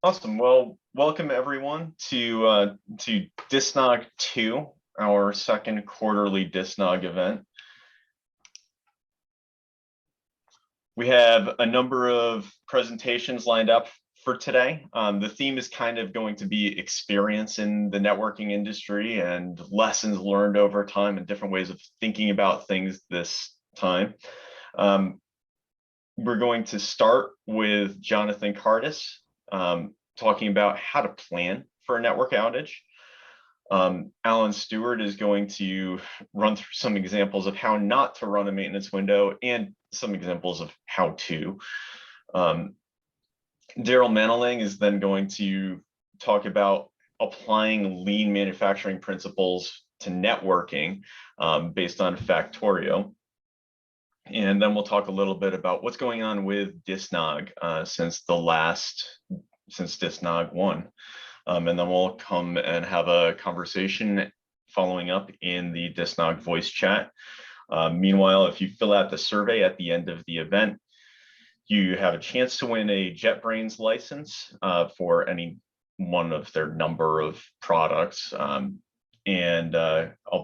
Awesome. Well, welcome everyone to DisNOG 2, our second quarterly DisNOG event. We have a number of presentations lined up for today. The theme is kind of going to be experience in the networking industry and lessons learned over time and different ways of thinking about things this time. We're going to start with Jonathan Kartes, talking about how to plan for a network outage. Alan Stuart is going to run through some examples of how not to run a maintenance window and some examples of how to. Darrel Manalang is then going to talk about applying lean manufacturing principles to networking based on Factorio. And then we'll talk a little bit about what's going on with DisNOG since DisNOG 1. And then we'll come and have a conversation following up in the DisNOG voice chat. Meanwhile, if you fill out the survey at the end of the event, you have a chance to win a JetBrains license for any one of their number of products. I'll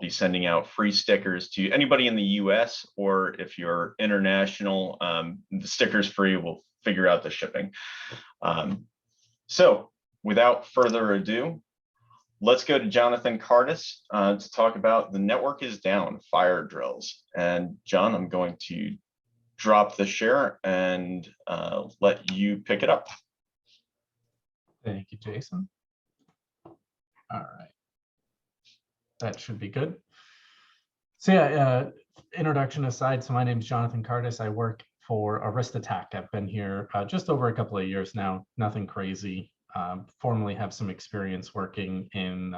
be sending out free stickers to anybody in the US, or if you're international, the sticker's free. We'll figure out the shipping. So without further ado, let's go to Jonathan Kartes to talk about the network is down, fire drills. And John, I'm going to drop the share and let you pick it up. Thank you, Jason. All right. That should be good. So yeah, introduction aside, so my name is Jonathan Kartes. I work for Arista. I've been here just over a couple of years now, nothing crazy. Formerly have some experience working in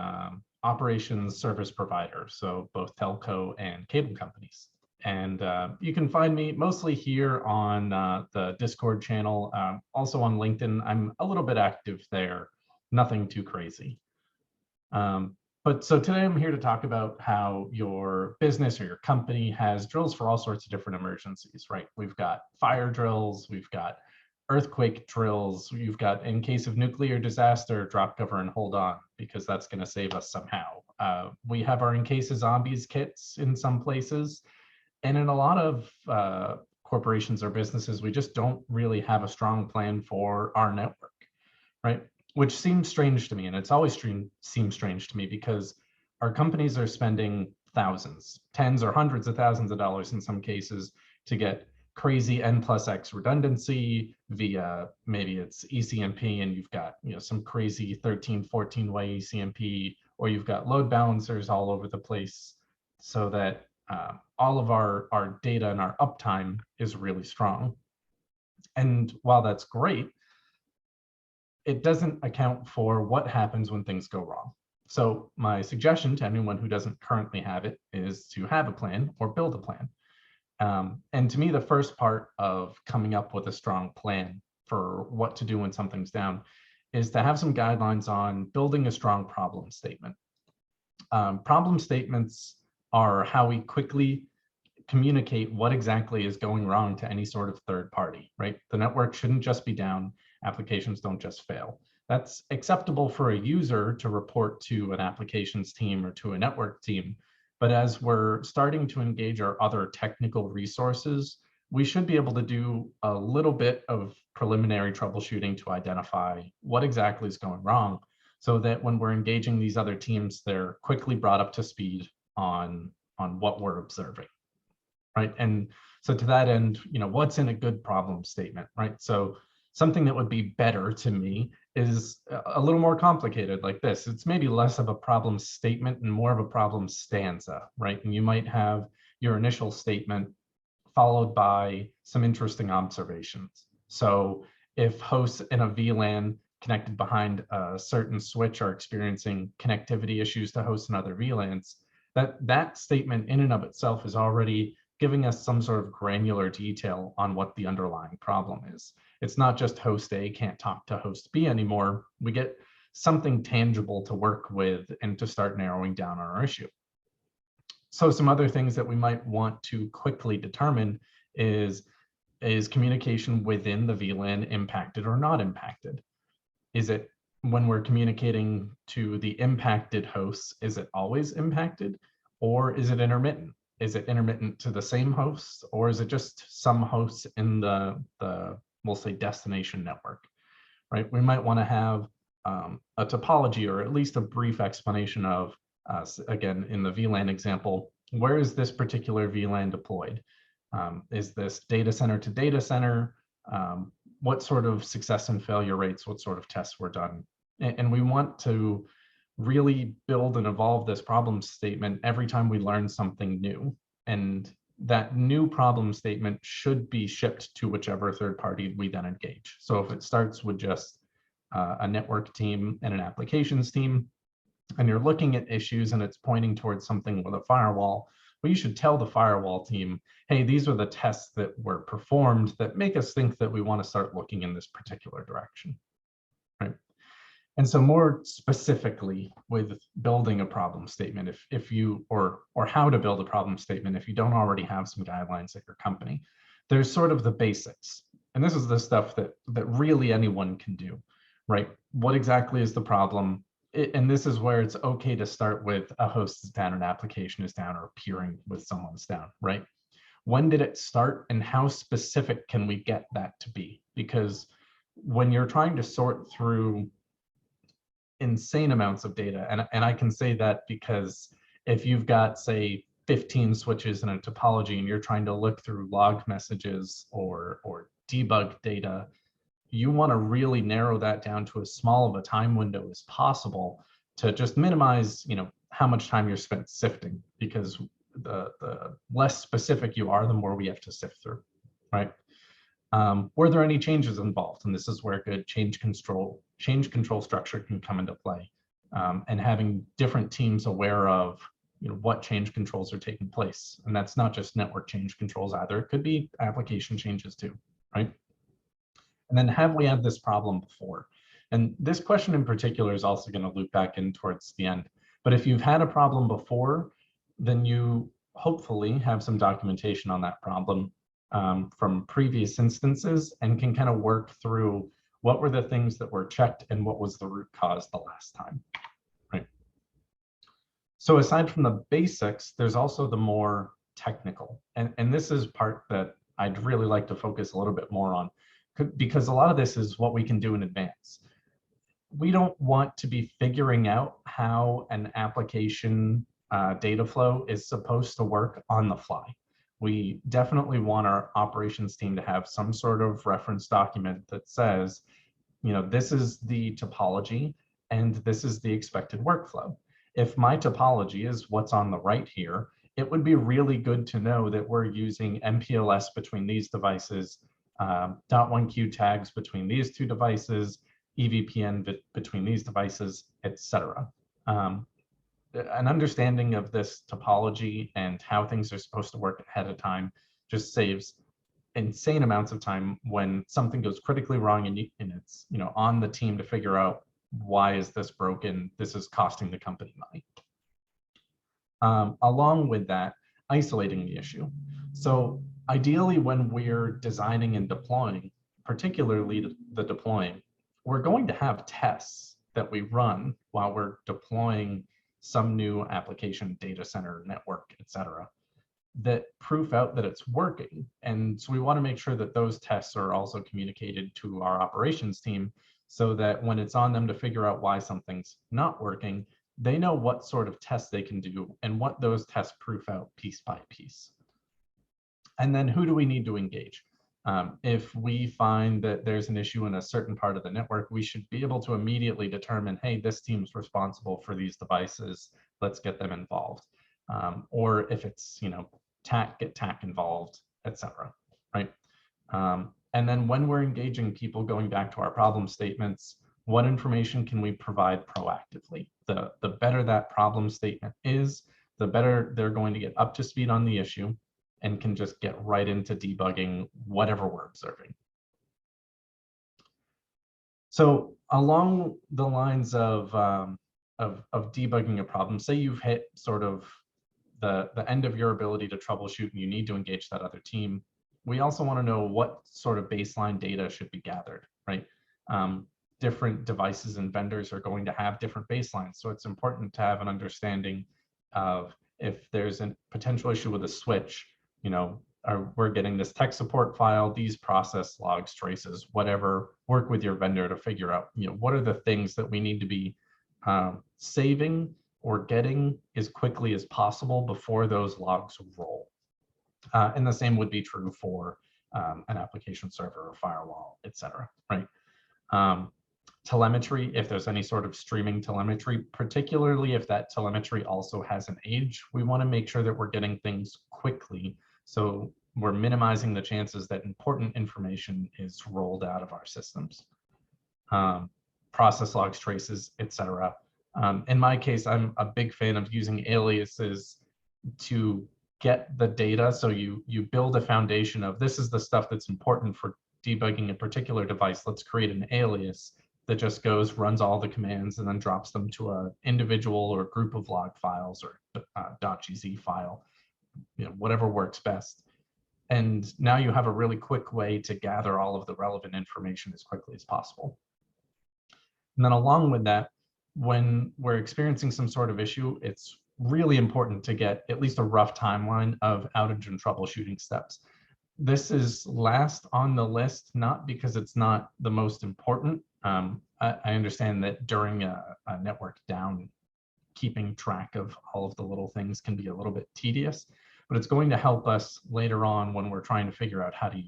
operations service providers, so both telco and cable companies. And you can find me mostly here on the Discord channel, also on LinkedIn. I'm a little bit active there, nothing too crazy. But so today I'm here to talk about how your business or your company has drills for all sorts of different emergencies, right? We've got fire drills, we've got earthquake drills, you've got, in case of nuclear disaster, drop, cover, and hold on, because that's going to save us somehow. We have our in case of zombies kits in some places. And in a lot of corporations or businesses, we just don't really have a strong plan for our network, right? Which seems strange to me, and it's always seemed strange to me, because our companies are spending thousands, tens or hundreds of thousands of dollars in some cases to get crazy N+X redundancy via, maybe it's ECMP, and you've got some crazy 13, 14 way ECMP, or you've got load balancers all over the place, so that all of our data and our uptime is really strong. And while that's great, it doesn't account for what happens when things go wrong. So my suggestion to anyone who doesn't currently have it is to have a plan or build a plan. And to me, the first part of coming up with a strong plan for what to do when something's down is to have some guidelines on building a strong problem statement. Problem statements are how we quickly communicate what exactly is going wrong to any sort of third party, right? The network shouldn't just be down. Applications don't just fail. That's acceptable for a user to report to an applications team or to a network team. But as we're starting to engage our other technical resources, we should be able to do a little bit of preliminary troubleshooting to identify what exactly is going wrong, so that when we're engaging these other teams, they're quickly brought up to speed on what we're observing, right? And so to that end, what's in a good problem statement, right? So something that would be better to me is a little more complicated, like this. It's maybe less of a problem statement and more of a problem stanza, right? And you might have your initial statement followed by some interesting observations. So if hosts in a VLAN connected behind a certain switch are experiencing connectivity issues to hosts in other VLANs, that statement in and of itself is already giving us some sort of granular detail on what the underlying problem is. It's not just host A can't talk to host B anymore. We get something tangible to work with and to start narrowing down on our issue. So some other things that we might want to quickly determine is communication within the VLAN impacted or not impacted? Is it when we're communicating to the impacted hosts, is it always impacted, or is it intermittent? Is it intermittent to the same hosts, or is it just some hosts in the we'll say destination network, right? We might want to have a topology, or at least a brief explanation of, again, in the VLAN example, where is this particular VLAN deployed? Is this data center to data center? What sort of success and failure rates, what sort of tests were done? And we want to really build and evolve this problem statement every time we learn something new. And that new problem statement should be shipped to whichever third party we then engage. So if it starts with just a network team and an applications team, and you're looking at issues and it's pointing towards something with a firewall, well, you should tell the firewall team, hey, these are the tests that were performed that make us think that we want to start looking in this particular direction, right? And so more specifically with building a problem statement, if you, or how to build a problem statement, if you don't already have some guidelines at your company, there's sort of the basics. And this is the stuff that really anyone can do, right? What exactly is the problem? And this is where it's okay to start with a host is down, an application is down, or peering with someone's down, right? When did it start, and how specific can we get that to be? Because when you're trying to sort through insane amounts of data, and I can say that because if you've got, say, 15 switches in a topology and you're trying to look through log messages or debug data, you want to really narrow that down to as small of a time window as possible to just minimize, how much time you're spent sifting, because the less specific you are, the more we have to sift through, right? Were there any changes involved? And this is where good change control structure can come into play, and having different teams aware of what change controls are taking place. And that's not just network change controls either. It could be application changes too, right? And then have we had this problem before? And this question in particular is also going to loop back in towards the end. But if you've had a problem before, then you hopefully have some documentation on that problem from previous instances, and can kind of work through what were the things that were checked and what was the root cause the last time, right? So aside from the basics, there's also the more technical. And this is part that I'd really like to focus a little bit more on, because a lot of this is what we can do in advance. We don't want to be figuring out how an application data flow is supposed to work on the fly. We definitely want our operations team to have some sort of reference document that says, this is the topology and this is the expected workflow. If my topology is what's on the right here, it would be really good to know that we're using MPLS between these devices, .1Q tags between these two devices, EVPN between these devices, etc. An understanding of this topology and how things are supposed to work ahead of time just saves insane amounts of time when something goes critically wrong and it's on the team to figure out, why is this broken? This is costing the company money. Along with that, isolating the issue. So ideally, when we're designing and deploying, particularly the deploying, we're going to have tests that we run while we're deploying some new application, data center, network, etc., that proof out that it's working. And so we want to make sure that those tests are also communicated to our operations team, so that when it's on them to figure out why something's not working, they know what sort of tests they can do and what those tests proof out piece by piece. And then who do we need to engage? If we find that there's an issue in a certain part of the network, we should be able to immediately determine, hey, this team's responsible for these devices, let's get them involved. Or if it's, TAC, get TAC involved, etc. right? And then when we're engaging people, going back to our problem statements, what information can we provide proactively? The better that problem statement is, the better they're going to get up to speed on the issue and can just get right into debugging whatever we're observing. So along the lines of debugging a problem, say you've hit sort of the end of your ability to troubleshoot and you need to engage that other team, we also want to know what sort of baseline data should be gathered, right? different devices and vendors are going to have different baselines. So it's important to have an understanding of if there's a potential issue with a switch, we're getting this tech support file, these process logs, traces, whatever, work with your vendor to figure out, what are the things that we need to be saving or getting as quickly as possible before those logs roll. And the same would be true for an application server or firewall, et cetera, right? Telemetry, if there's any sort of streaming telemetry, particularly if that telemetry also has an age, we want to make sure that we're getting things quickly. So we're minimizing the chances that important information is rolled out of our systems. Process logs, traces, et cetera. In my case, I'm a big fan of using aliases to get the data. So you build a foundation of this is the stuff that's important for debugging a particular device. Let's create an alias that just goes, runs all the commands, and then drops them to an individual or group of log files or .gz file, whatever works best. And now you have a really quick way to gather all of the relevant information as quickly as possible. And then along with that, when we're experiencing some sort of issue, it's really important to get at least a rough timeline of outage and troubleshooting steps. This is last on the list, not because it's not the most important. I understand that during a network down, keeping track of all of the little things can be a little bit tedious, but it's going to help us later on when we're trying to figure out how to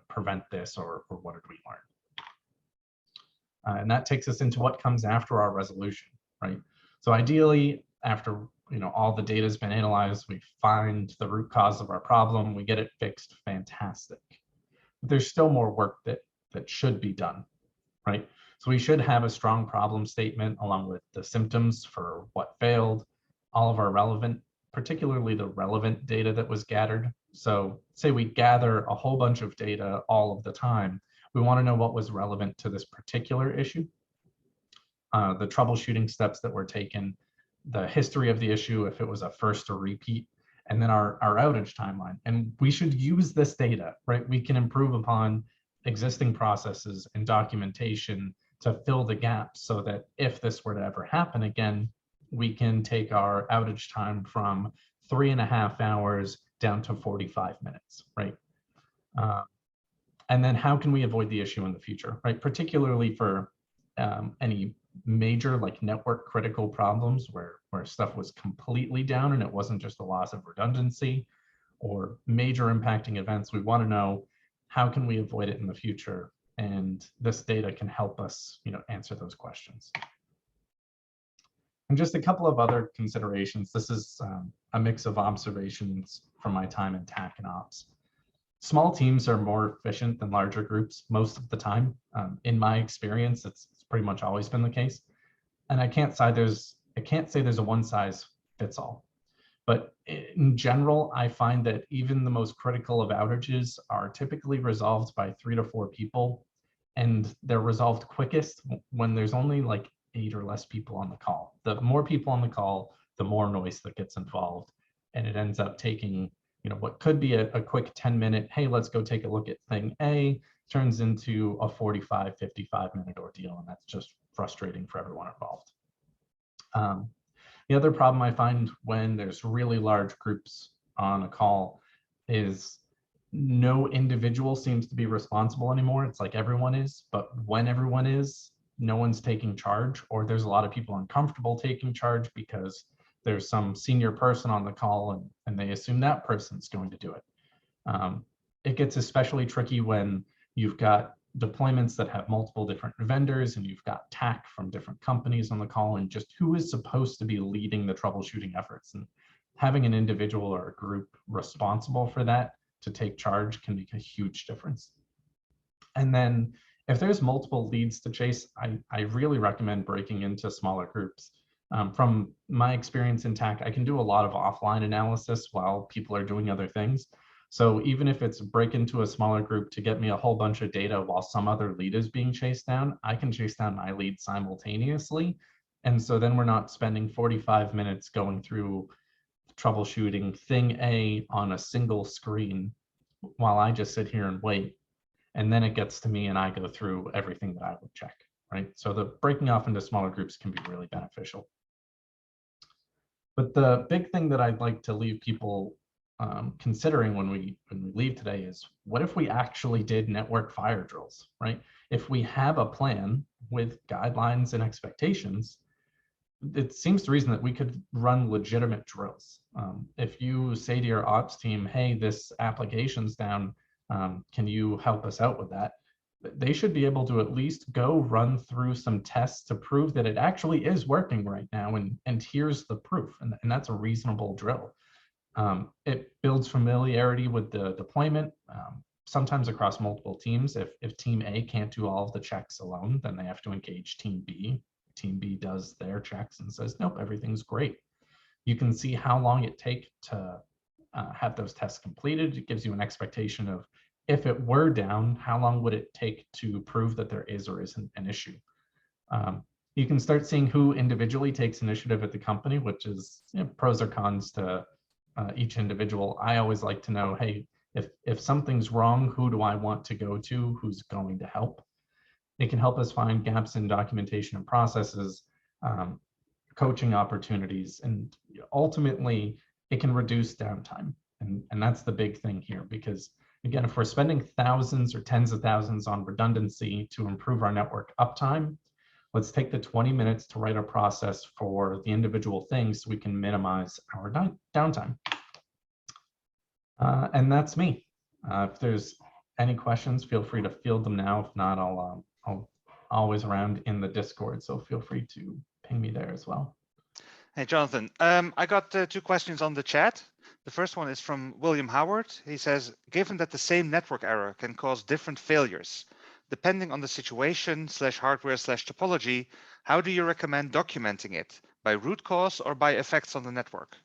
prevent this or what did we learn. And that takes us into what comes after our resolution, right? So ideally, after all the data has been analyzed, we find the root cause of our problem, we get it fixed, fantastic. But there's still more work that should be done, right? So we should have a strong problem statement along with the symptoms for what failed, all of our relevant, particularly the relevant data that was gathered. So say we gather a whole bunch of data all of the time, we want to know what was relevant to this particular issue, the troubleshooting steps that were taken, the history of the issue, if it was a first or repeat, and then our outage timeline. And we should use this data, right? We can improve upon existing processes and documentation to fill the gaps so that if this were to ever happen again, we can take our outage time from 3.5 hours down to 45 minutes, right? And then how can we avoid the issue in the future, right? Particularly for any major like network critical problems where stuff was completely down and it wasn't just a loss of redundancy or major impacting events. We want to know how can we avoid it in the future, and this data can help us answer those questions. And just a couple of other considerations. This is a mix of observations from my time in TAC and ops. Small teams are more efficient than larger groups most of the time. In my experience, it's pretty much always been the case. And I can't say there's a one size fits all. But in general, I find that even the most critical of outages are typically resolved by 3 to 4 people. And they're resolved quickest when there's only like 8 or less people on the call. The more people on the call, the more noise that gets involved. And it ends up taking what could be a quick 10-minute, hey, let's go take a look at thing A, turns into a 45, 55-minute ordeal, and that's just frustrating for everyone involved. The other problem I find when there's really large groups on a call is no individual seems to be responsible anymore. It's like everyone is, but when everyone is, no one's taking charge, or there's a lot of people uncomfortable taking charge because there's some senior person on the call and they assume that person's going to do it. It gets especially tricky when you've got deployments that have multiple different vendors and you've got TAC from different companies on the call, and just who is supposed to be leading the troubleshooting efforts. And having an individual or a group responsible for that to take charge can make a huge difference. And then if there's multiple leads to chase, I really recommend breaking into smaller groups. From my experience in TAC, I can do a lot of offline analysis while people are doing other things. So even if it's break into a smaller group to get me a whole bunch of data while some other lead is being chased down, I can chase down my lead simultaneously. And so then we're not spending 45 minutes going through troubleshooting thing A on a single screen while I just sit here and wait. And then it gets to me and I go through everything that I would check. right? So the breaking off into smaller groups can be really beneficial. But the big thing that I'd like to leave people considering when we leave today is, what if we actually did network fire drills, right? If we have a plan with guidelines and expectations, it seems to reason that we could run legitimate drills. If you say to your ops team, hey, this application's down, can you help us out with that? They should be able to at least go run through some tests to prove that it actually is working right now, and here's the proof, and that's a reasonable drill. It builds familiarity with the deployment, sometimes across multiple teams. If team A can't do all of the checks alone, then they have to engage team B. Team B does their checks and says, nope, everything's great. You can see how long it takes to have those tests completed. It gives you an expectation of, if it were down, how long would it take to prove that there is or isn't an issue? You can start seeing who individually takes initiative at the company, which is, you know, pros or cons to each individual. I always like to know, hey, if something's wrong, who do I want to go to? Who's going to help? It can help us find gaps in documentation and processes, coaching opportunities, and ultimately it can reduce downtime. And that's the big thing here, because again, if we're spending thousands or tens of thousands on redundancy to improve our network uptime, let's take the 20 minutes to write a process for the individual things so we can minimize our downtime. And that's me. If there's any questions, feel free to field them now. If not, I'll always around in the Discord, so feel free to ping me there as well. Hey, Jonathan, I got 2 questions on the chat. The first one is from William Howard. He says, given that the same network error can cause different failures, depending on the situation / hardware / topology, how do you recommend documenting it? By root cause or by effects on the network?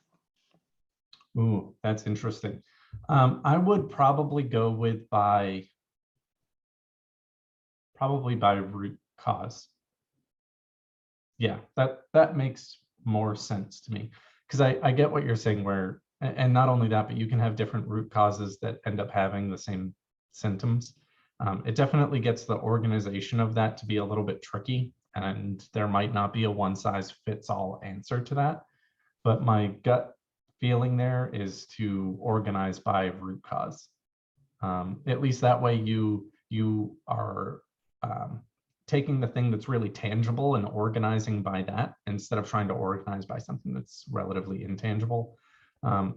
Ooh, that's interesting. I would probably go with by root cause. Yeah, that makes more sense to me, because I get what you're saying, where, and not only that, but you can have different root causes that end up having the same symptoms. It definitely gets the organization of that to be a little bit tricky, and there might not be a one-size-fits-all answer to that. But my gut feeling there is to organize by root cause. At least that way you are taking the thing that's really tangible and organizing by that, instead of trying to organize by something that's relatively intangible.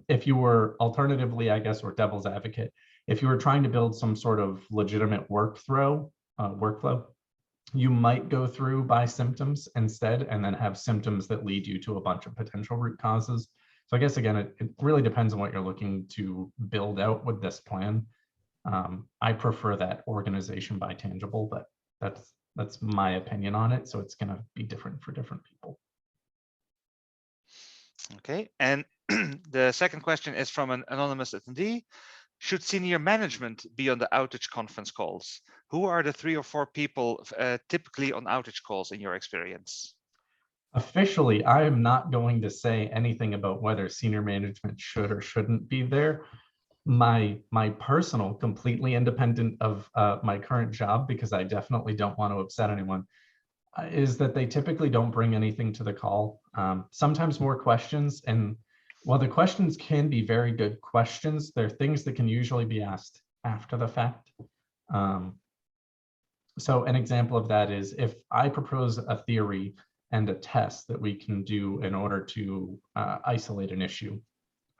If you were alternatively, I guess, or devil's advocate, if you were trying to build some sort of legitimate workflow, you might go through by symptoms instead, and then have symptoms that lead you to a bunch of potential root causes. So I guess, again, it really depends on what you're looking to build out with this plan. I prefer that organization by tangible, but that's my opinion on it. So it's going to be different for different people. Okay, and the second question is from an anonymous attendee. Should senior management be on the outage conference calls? Who are the 3 or 4 people typically on outage calls in your experience? Officially, I am not going to say anything about whether senior management should or shouldn't be there. My personal, completely independent of my current job, because I definitely don't want to upset anyone, is that they typically don't bring anything to the call. Sometimes more questions, and while the questions can be very good questions, they're things that can usually be asked after the fact. So an example of that is, if I propose a theory and a test that we can do in order to isolate an issue,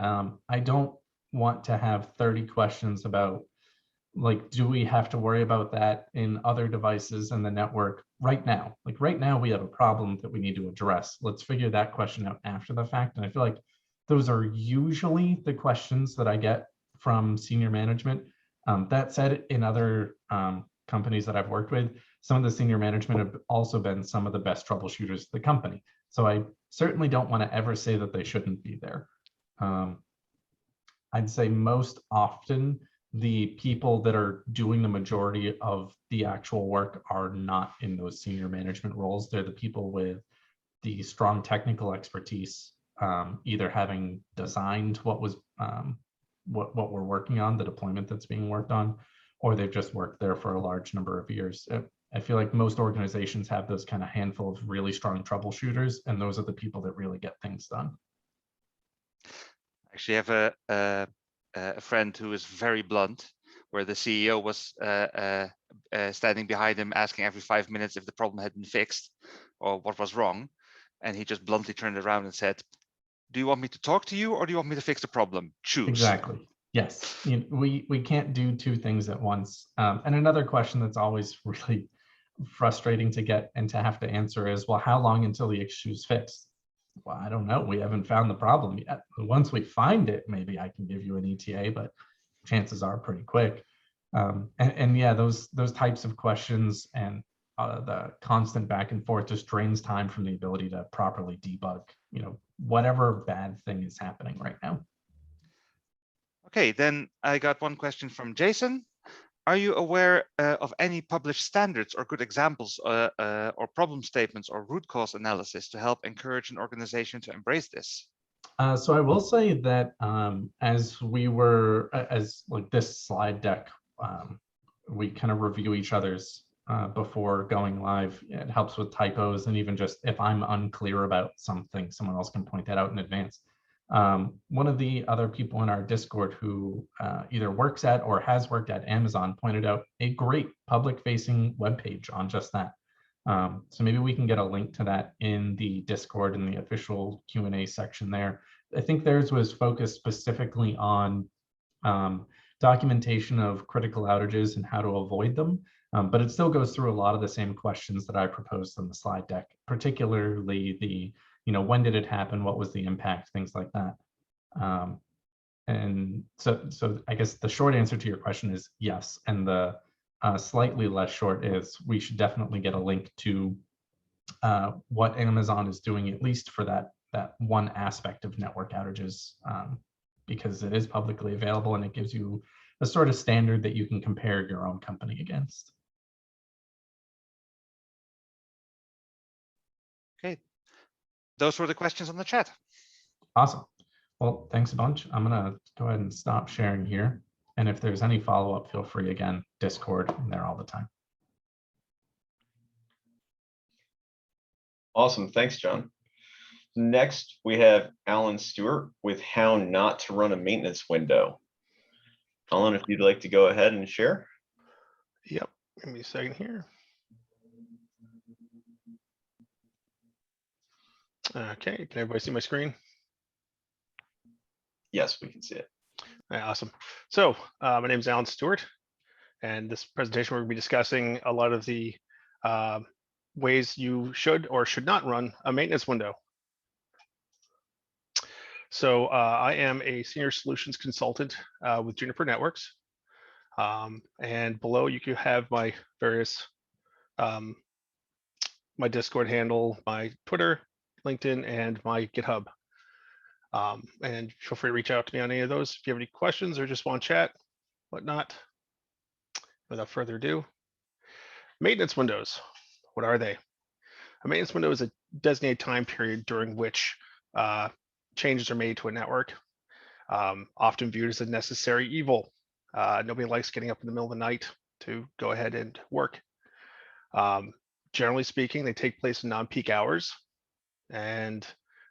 I don't want to have 30 questions about, like, do we have to worry about that in other devices in the network right now? Like, right now we have a problem that we need to address. Let's figure that question out after the fact. And I feel like those are usually the questions that I get from senior management. That said, in other companies that I've worked with, some of the senior management have also been some of the best troubleshooters of the company. So I certainly don't want to ever say that they shouldn't be there. I'd say most often the people that are doing the majority of the actual work are not in those senior management roles. They're the people with the strong technical expertise, either having designed what we're working on, the deployment that's being worked on, or they've just worked there for a large number of years. I feel like most organizations have those kind of handful of really strong troubleshooters, and those are the people that really get things done. Actually, I have a friend who is very blunt, where the CEO was standing behind him, asking every 5 minutes if the problem had been fixed or what was wrong, and he just bluntly turned around and said, "Do you want me to talk to you, or do you want me to fix the problem? Choose." Exactly. Yes. We can't do two things at once. And another question that's always really frustrating to get and to have to answer is, well, how long until the issue is fixed? Well, I don't know. We haven't found the problem yet. Once we find it, maybe I can give you an ETA, but chances are pretty quick. And yeah, those types of questions and the constant back and forth just drains time from the ability to properly debug, whatever bad thing is happening right now. Okay, then I got one question from Jason. Are you aware of any published standards or good examples or problem statements or root cause analysis to help encourage an organization to embrace this? So I will say that as like this slide deck, we kind of review each other's before going live. It helps with typos, and even just if I'm unclear about something, someone else can point that out in advance. One of the other people in our Discord who either works at or has worked at Amazon pointed out a great public-facing webpage on just that. So maybe we can get a link to that in the Discord in the official Q&A section there. I think theirs was focused specifically on documentation of critical outages and how to avoid them. But it still goes through a lot of the same questions that I proposed in the slide deck, particularly the, when did it happen? What was the impact? Things like that. And so I guess the short answer to your question is yes. And the slightly less short is we should definitely get a link to what Amazon is doing, at least for that one aspect of network outages, because it is publicly available and it gives you a sort of standard that you can compare your own company against. Okay, those were the questions on the chat. Awesome. Well, thanks a bunch. I'm gonna go ahead and stop sharing here. And if there's any follow-up, feel free, again, Discord, I'm there all the time. Awesome, thanks, John. Next, we have Alan Stuart with how not to run a maintenance window. Alan, if you'd like to go ahead and share. Yep, give me a second here. Okay, can everybody see my screen? Yes, we can see it. All right, awesome. So my name is Alan Stewart, and this presentation we're going to be discussing a lot of the ways you should or should not run a maintenance window. So I am a senior solutions consultant with Juniper Networks, and below you can have my various my Discord handle, my Twitter, LinkedIn, and my GitHub. And feel free to reach out to me on any of those if you have any questions or just want to chat, whatnot. Without further ado, maintenance windows. What are they? A maintenance window is a designated time period during which changes are made to a network, often viewed as a necessary evil. Nobody likes getting up in the middle of the night to go ahead and work. Generally speaking, they take place in non-peak hours, and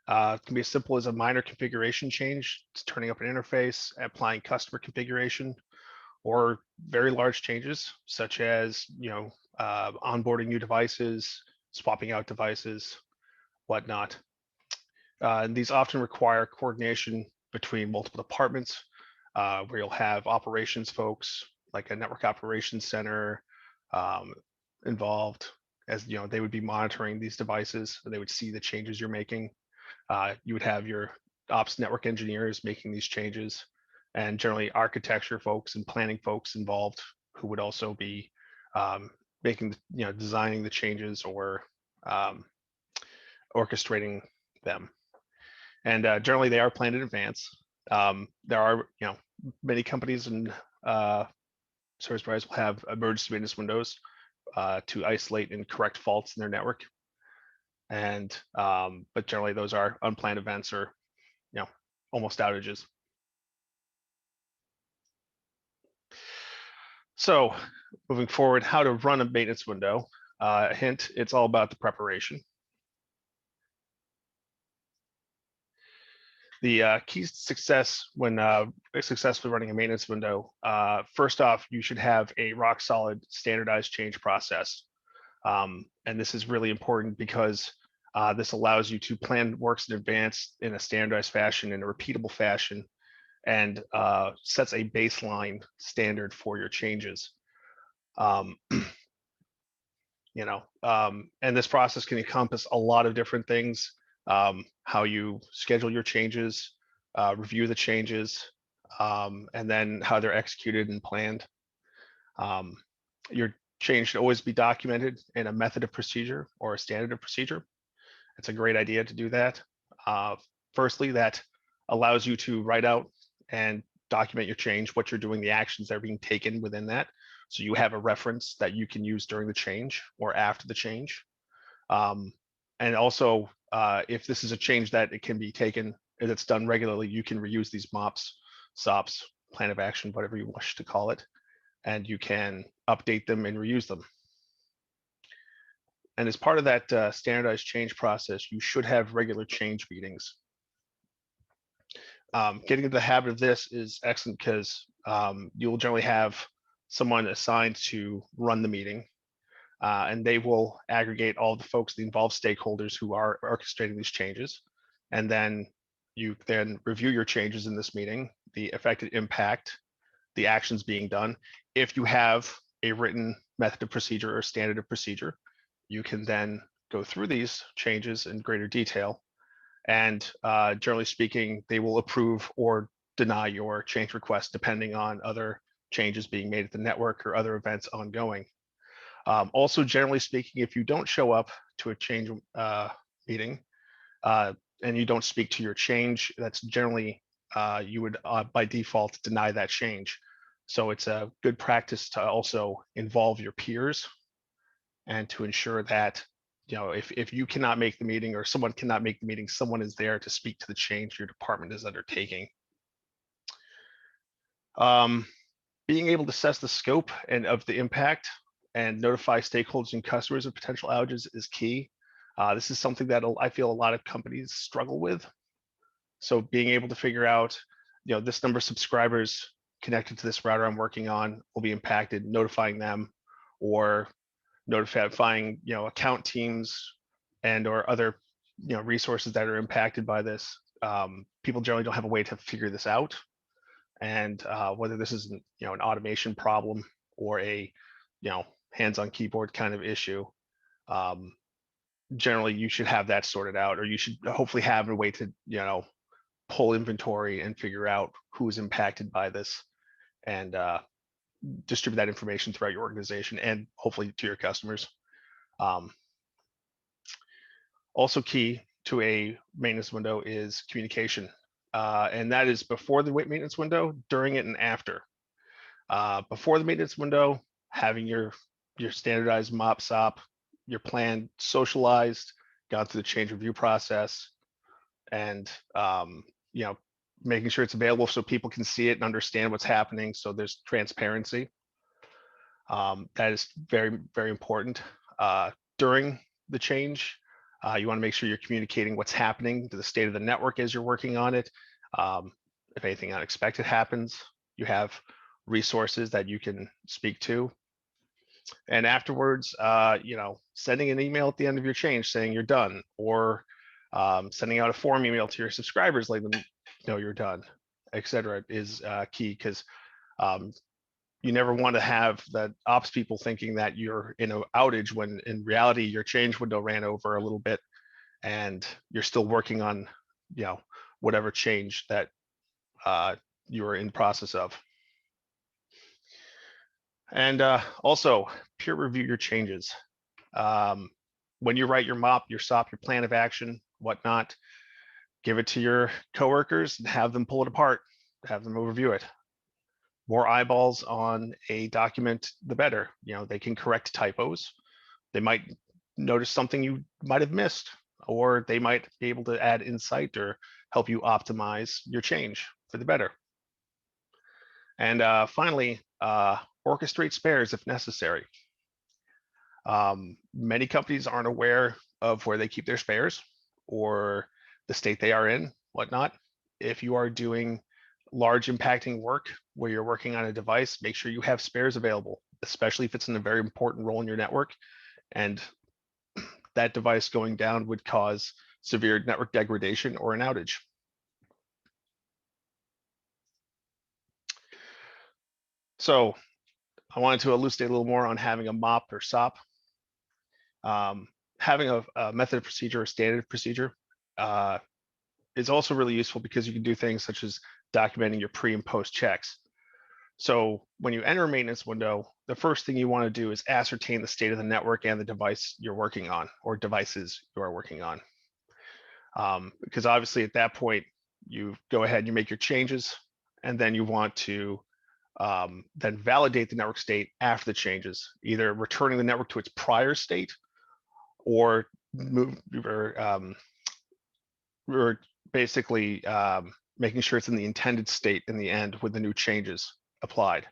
it can be as simple as a minor configuration change. It's turning up an interface, applying customer configuration, or very large changes such as onboarding new devices, swapping out devices, whatnot. And these often require coordination between multiple departments, where you'll have operations folks like a network operations center involved, as they would be monitoring these devices and they would see the changes you're making. You would have your ops network engineers making these changes, and generally architecture folks and planning folks involved who would also be making, designing the changes or orchestrating them. And generally they are planned in advance. There are, many companies and service providers will have emergency maintenance windows to isolate and correct faults in their network. And but generally those are unplanned events or almost outages. So moving forward, how to run a maintenance window. Hint, it's all about the preparation. The keys to success when successfully running a maintenance window, first off, you should have a rock solid standardized change process. And this is really important because this allows you to plan works in advance in a standardized fashion, in a repeatable fashion, and sets a baseline standard for your changes. And this process can encompass a lot of different things. How you schedule your changes, review the changes, and then how they're executed and planned. Your change should always be documented in a method of procedure or a standard of procedure. It's a great idea to do that. Firstly, that allows you to write out and document your change, what you're doing, the actions that are being taken within that. So you have a reference that you can use during the change or after the change. And also, if this is a change that it can be taken, if it's done regularly, you can reuse these MOPs, SOPs, plan of action, whatever you wish to call it, and you can update them and reuse them. And as part of that standardized change process, you should have regular change meetings. Getting into the habit of this is excellent because you'll generally have someone assigned to run the meeting, and they will aggregate all the folks, the involved stakeholders who are orchestrating these changes. And then you then review your changes in this meeting, the affected impact, the actions being done. If you have a written method of procedure or standard of procedure, you can then go through these changes in greater detail. And generally speaking, they will approve or deny your change request depending on other changes being made at the network or other events ongoing. Also, generally speaking, if you don't show up to a change meeting and you don't speak to your change, that's generally, you would by default deny that change. So it's a good practice to also involve your peers and to ensure that, if you cannot make the meeting or someone cannot make the meeting, someone is there to speak to the change your department is undertaking. Being able to assess the scope and of the impact and notify stakeholders and customers of potential outages is key. This is something that I feel a lot of companies struggle with. So being able to figure out, this number of subscribers connected to this router I'm working on will be impacted, notifying them, or notifying, account teams and or other, resources that are impacted by this. People generally don't have a way to figure this out. And whether this is, an automation problem or a, hands-on keyboard kind of issue, generally you should have that sorted out, or you should hopefully have a way to, pull inventory and figure out who's impacted by this and distribute that information throughout your organization and hopefully to your customers. Also key to a maintenance window is communication. And that is before the maintenance window, during it, and after. Before the maintenance window, having your standardized MOP SOP, your plan socialized, gone through the change review process, and making sure it's available so people can see it and understand what's happening. So there's transparency. That is very, very important. During the change, you want to make sure you're communicating what's happening to the state of the network as you're working on it. If anything unexpected happens, you have resources that you can speak to. And afterwards, sending an email at the end of your change saying you're done, or sending out a form email to your subscribers letting them know you're done, etc., is key, because you never want to have that ops people thinking that you're in an outage when in reality your change window ran over a little bit and you're still working on whatever change that you were in the process of. And also peer review your changes. When you write your MOP, your SOP, your plan of action, whatnot, give it to your coworkers and have them pull it apart, have them overview it. More eyeballs on a document, the better. They can correct typos. They might notice something you might have missed, or they might be able to add insight or help you optimize your change for the better. And finally, orchestrate spares if necessary. Many companies aren't aware of where they keep their spares or the state they are in, whatnot. If you are doing large impacting work where you're working on a device, make sure you have spares available, especially if it's in a very important role in your network. And that device going down would cause severe network degradation or an outage. So I wanted to elucidate a little more on having a MOP or SOP. Having a method of procedure or standard procedure is also really useful because you can do things such as documenting your pre and post checks. So when you enter a maintenance window, the first thing you want to do is ascertain the state of the network and the device you're working on or devices you are working on. Because obviously at that point, you go ahead, you make your changes, and then you want to then validate the network state after the changes, either returning the network to its prior state or we're basically making sure it's in the intended state in the end with the new changes applied.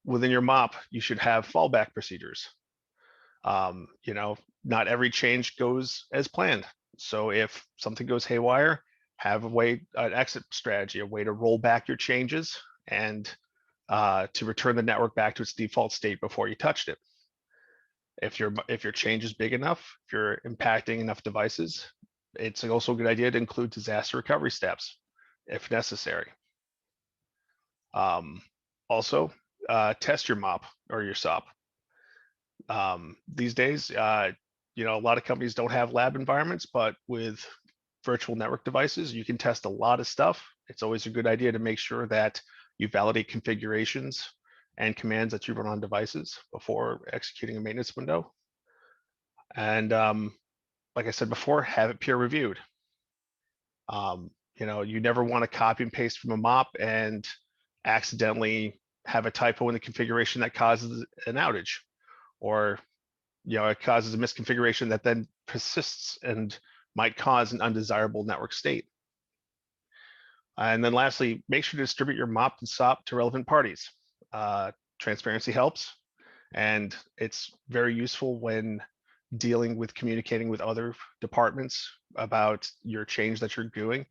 Within your MOP, you should have fallback procedures. You know, not every change goes as planned. So if something goes haywire, have a way, an exit strategy, a way to roll back your changes and to return the network back to its default state before you touched it. If your change is big enough, if you're impacting enough devices, it's also a good idea to include disaster recovery steps if necessary. Also, test your MOP or your SOP. These days, you know, a lot of companies don't have lab environments, but with virtual network devices, you can test a lot of stuff. It's always a good idea to make sure that you validate configurations and commands that you run on devices before executing a maintenance window. And like I said before, have it peer reviewed. You know, you never want to copy and paste from a MOP and accidentally have a typo in the configuration that causes an outage, or you know, it causes a misconfiguration that then persists and might cause an undesirable network state. And then lastly, make sure to distribute your MOP and SOP to relevant parties. Transparency helps, and it's very useful when dealing with communicating with other departments about your change that you're doing.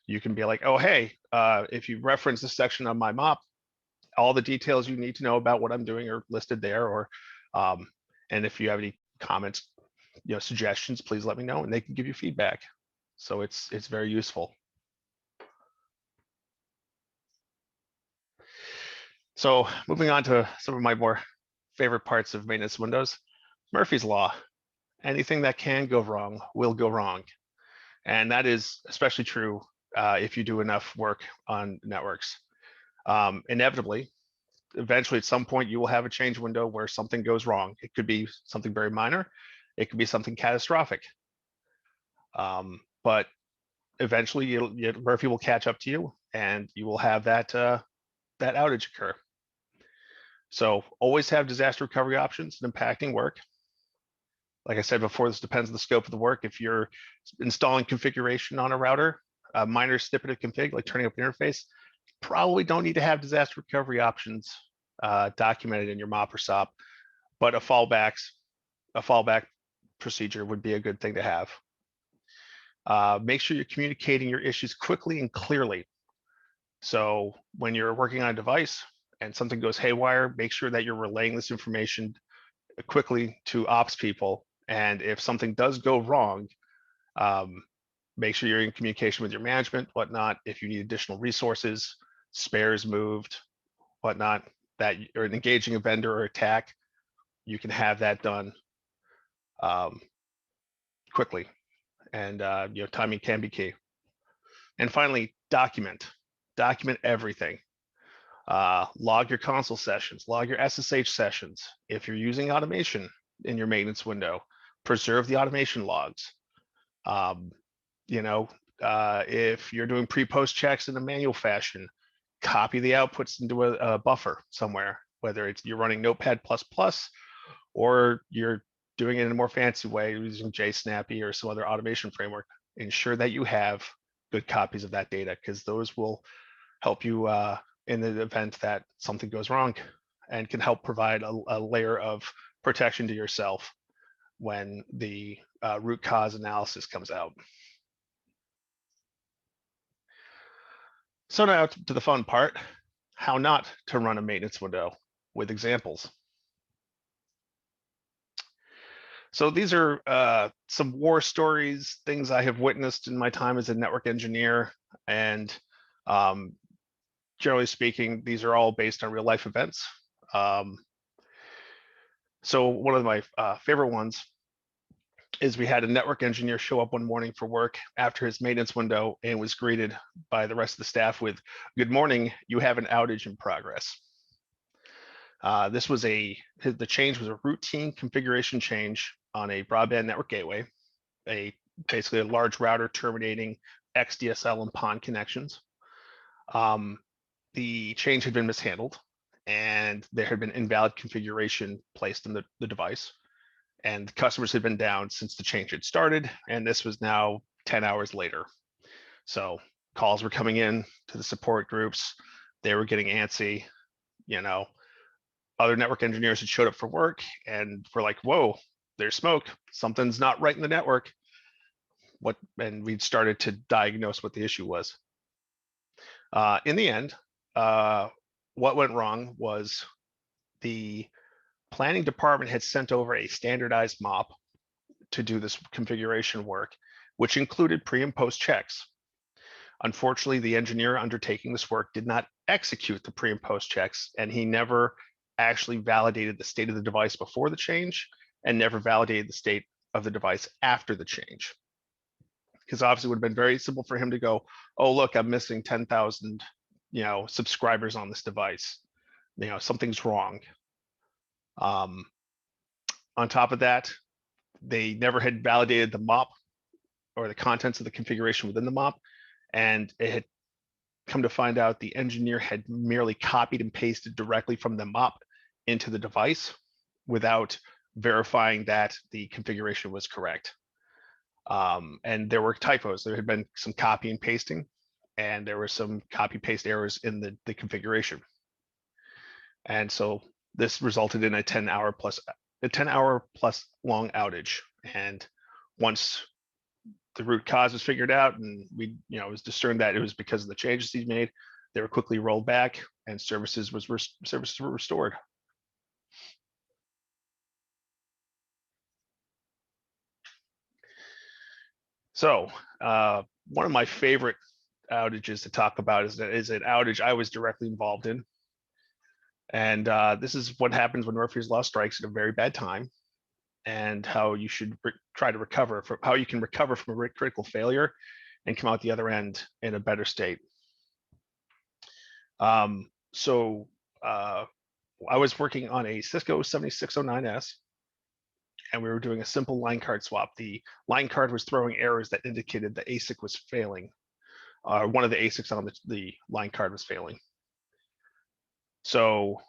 You can be like, oh, hey, if you reference this section on my MOP, all the details you need to know about what I'm doing are listed there. Or, and if you have any comments, you know, suggestions, please let me know, and they can give you feedback. So it's very useful. So moving on to some of my more favorite parts of maintenance windows, Murphy's Law. Anything that can go wrong will go wrong. And that is especially true if you do enough work on networks. Inevitably, eventually at some point you will have a change window where something goes wrong. It could be something very minor. It could be something catastrophic. But eventually Murphy will catch up to you and you will have that, that outage occur. So always have disaster recovery options in impacting work. Like I said before, this depends on the scope of the work. If you're installing configuration on a router, a minor snippet of config, like turning up an interface, probably don't need to have disaster recovery options documented in your MOP or SOP, but a fallback procedure would be a good thing to have. Make sure you're communicating your issues quickly and clearly. So when you're working on a device and something goes haywire, make sure that you're relaying this information quickly to ops people. And if something does go wrong, make sure you're in communication with your management, whatnot. If you need additional resources, spares moved, whatnot, that you're engaging a vendor or attack, you can have that done quickly. And you know, timing can be key. And finally, document everything. Log your console sessions, log your SSH sessions. If you're using automation in your maintenance window, preserve the automation logs. You know, if you're doing pre-post checks in a manual fashion, copy the outputs into a buffer somewhere, whether it's you're running Notepad++ or you're doing it in a more fancy way using JSnappy or some other automation framework. Ensure that you have good copies of that data, because those will help you in the event that something goes wrong, and can help provide a layer of protection to yourself when the root cause analysis comes out. So now to the fun part, how not to run a maintenance window with examples. So these are some war stories, things I have witnessed in my time as a network engineer. And generally speaking, these are all based on real life events. So one of my favorite ones is we had a network engineer show up one morning for work after his maintenance window and was greeted by the rest of the staff with, "Good morning, you have an outage in progress." This was the change was a routine configuration change on a broadband network gateway, basically a large router terminating XDSL and PON connections. The change had been mishandled, and there had been invalid configuration placed in the device, and customers had been down since the change had started, and this was now 10 hours later. So calls were coming in to the support groups. They were getting antsy. Other network engineers had showed up for work and were like, "Whoa, there's smoke. Something's not right in the network." And we'd started to diagnose what the issue was. In the end, what went wrong was the planning department had sent over a standardized mop to do this configuration work, which included pre and post checks. Unfortunately, the engineer undertaking this work did not execute the pre and post checks, and he never actually validated the state of the device before the change and never validated the state of the device after the change. Because obviously it would have been very simple for him to go, "Oh, look, I'm missing 10,000 subscribers on this device. Something's wrong." On top of that, they never had validated the mop or the contents of the configuration within the mop, and it had come to find out the engineer had merely copied and pasted directly from the mop into the device without verifying that the configuration was correct. And there were typos. There had been some copy and pasting, and there were some copy paste errors in the configuration. And so this resulted in a 10-hour plus long outage. And once the root cause was figured out, and it was discerned that it was because of the changes he made, they were quickly rolled back, and services were restored. So one of my favorite outages to talk about is an outage I was directly involved in. And this is what happens when Murphy's Law strikes at a very bad time, and how you should try to recover how you can recover from a critical failure and come out the other end in a better state. So I was working on a Cisco 7609S, and we were doing a simple line card swap. The line card was throwing errors that indicated the ASIC was failing. One of the ASICs on the line card was failing. So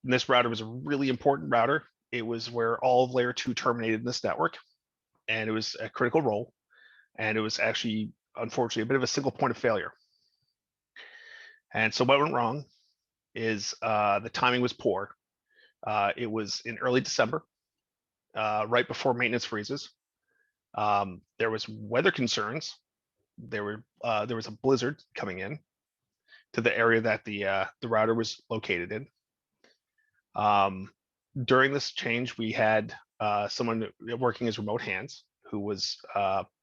this router was a really important router. It was where all of layer 2 terminated in this network, and it was a critical role. And it was actually, unfortunately, a bit of a single point of failure. And so what went wrong is the timing was poor. It was in early December, right before maintenance freezes. There was weather concerns. There was a blizzard coming in to the area that the router was located in. During this change, we had someone working as remote hands who was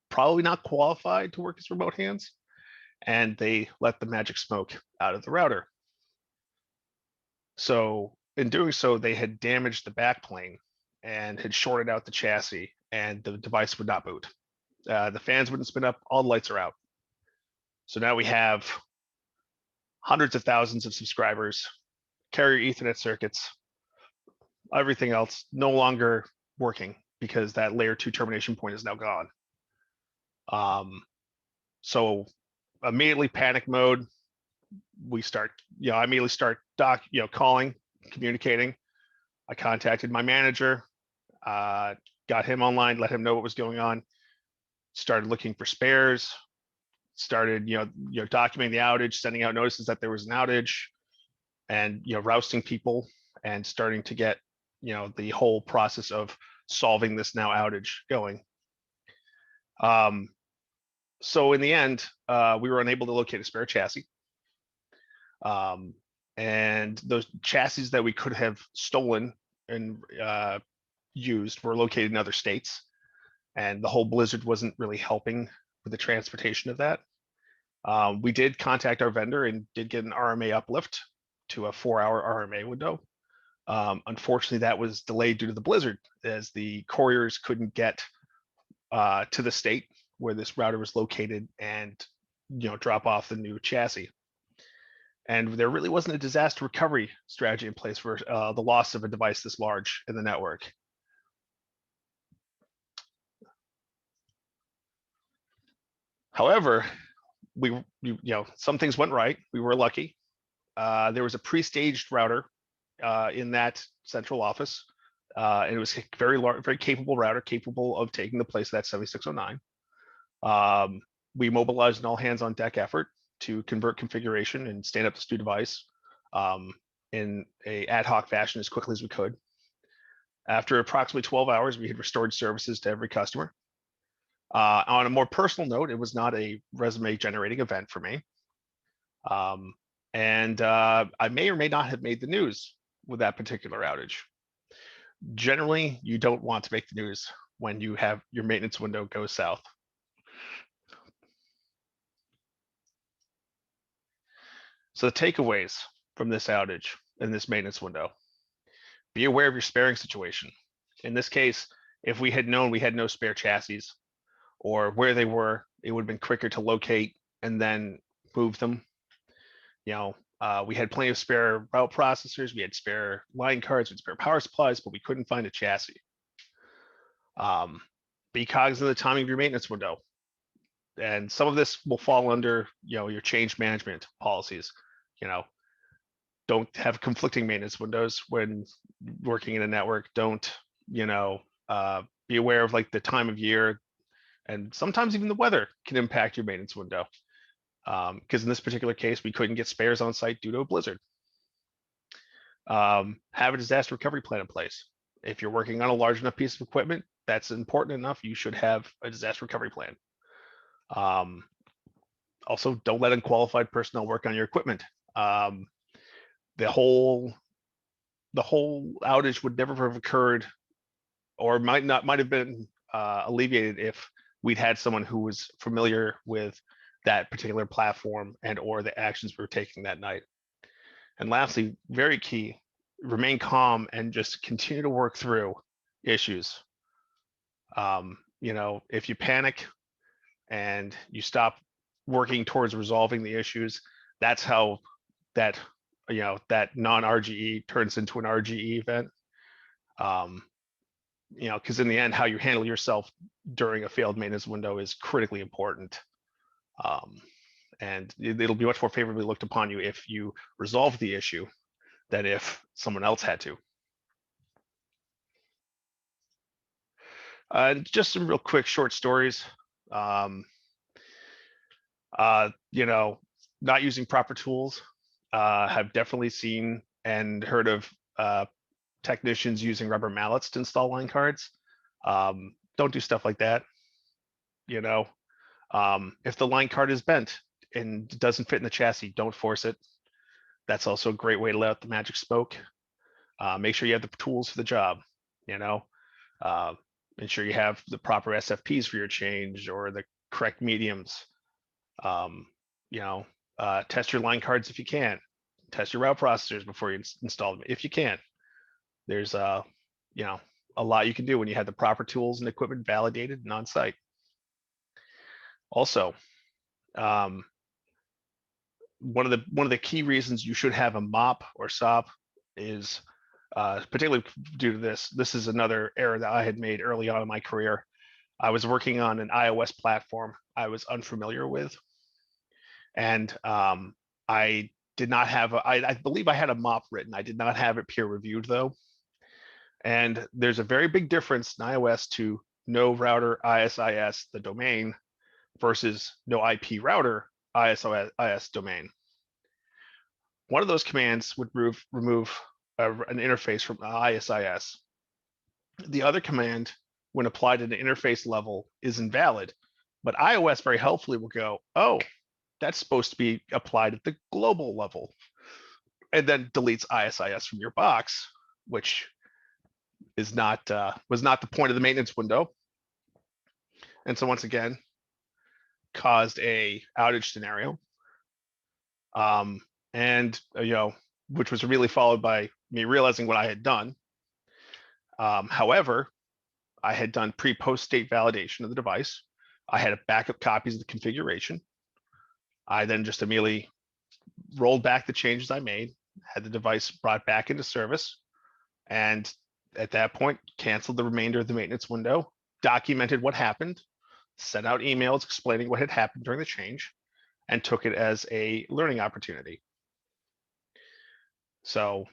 probably not qualified to work as remote hands, and they let the magic smoke out of the router. So in doing so, they had damaged the backplane and had shorted out the chassis, and the device would not boot. The fans wouldn't spin up, all the lights are out. So now we have hundreds of thousands of subscribers, carrier Ethernet circuits, everything else no longer working because that layer 2 termination point is now gone. So immediately panic mode. I immediately start calling, communicating. I contacted my manager, got him online, let him know what was going on, started looking for spares, started, documenting the outage, sending out notices that there was an outage, and rousting people and starting to get the whole process of solving this now outage going. So in the end, we were unable to locate a spare chassis. And those chassis that we could have stolen and used were located in other states. And the whole blizzard wasn't really helping with the transportation of that. We did contact our vendor and did get an RMA uplift to a 4-hour RMA window. Unfortunately, that was delayed due to the blizzard, as the couriers couldn't get to the state where this router was located and drop off the new chassis. And there really wasn't a disaster recovery strategy in place for the loss of a device this large in the network. However, some things went right. We were lucky. There was a pre-staged router in that central office, and it was a very large, very capable router, capable of taking the place of that 7609. We mobilized an all-hands-on-deck effort to convert configuration and stand up this new device in a ad hoc fashion as quickly as we could. After approximately 12 hours, we had restored services to every customer. On a more personal note, it was not a resume generating event for me. And I may or may not have made the news with that particular outage. Generally, you don't want to make the news when you have your maintenance window go south. So the takeaways from this outage and this maintenance window: be aware of your sparing situation. In this case, if we had known we had no spare chassis or where they were, it would have been quicker to locate and then move them. We had plenty of spare route processors, we had spare line cards, we had spare power supplies, but we couldn't find a chassis. Be cognizant of the timing of your maintenance window. And some of this will fall under, your change management policies. Don't have conflicting maintenance windows when working in a network. Don't, be aware of like the time of year, and sometimes even the weather can impact your maintenance window. Because in this particular case, we couldn't get spares on site due to a blizzard. Have a disaster recovery plan in place. If you're working on a large enough piece of equipment that's important enough, you should have a disaster recovery plan. Also, don't let unqualified personnel work on your equipment. The whole outage would never have occurred, or might have been alleviated if we'd had someone who was familiar with that particular platform and or the actions we were taking that night. And lastly, very key, remain calm and just continue to work through issues. If you panic and you stop working towards resolving the issues, that's how that non-RGE turns into an RGE event. Because in the end, how you handle yourself during a failed maintenance window is critically important. And it'll be much more favorably looked upon you if you resolve the issue than if someone else had to. Just some real quick short stories. Not using proper tools. Have definitely seen and heard of technicians using rubber mallets to install line cards. Don't do stuff like that. If the line card is bent and doesn't fit in the chassis, don't force it. That's also a great way to let out the magic smoke. Make sure you have the tools for the job. Ensure you have the proper SFPs for your change or the correct mediums. Test your line cards if you can. Test your route processors before you install them if you can. There's a lot you can do when you have the proper tools and equipment validated and on site. Also, one of the key reasons you should have a MOP or SOP is particularly due to this. This is another error that I had made early on in my career. I was working on an iOS platform I was unfamiliar with, and I did not have I believe I had a MOP written. I did not have it peer reviewed though. And there's a very big difference in iOS to no router ISIS, the domain, versus no IP router IS domain. One of those commands would remove an interface from ISIS. The other command, when applied at an interface level, is invalid, but iOS very helpfully will go, oh, that's supposed to be applied at the global level, and then deletes ISIS from your box, which is not was not the point of the maintenance window. And so once again, caused a outage scenario. And which was really followed by me realizing what I had done. However, I had done pre-post state validation of the device. I had backup copies of the configuration. I then just immediately rolled back the changes I made, had the device brought back into service, and at that point, canceled the remainder of the maintenance window, documented what happened, sent out emails explaining what had happened during the change, and took it as a learning opportunity. So,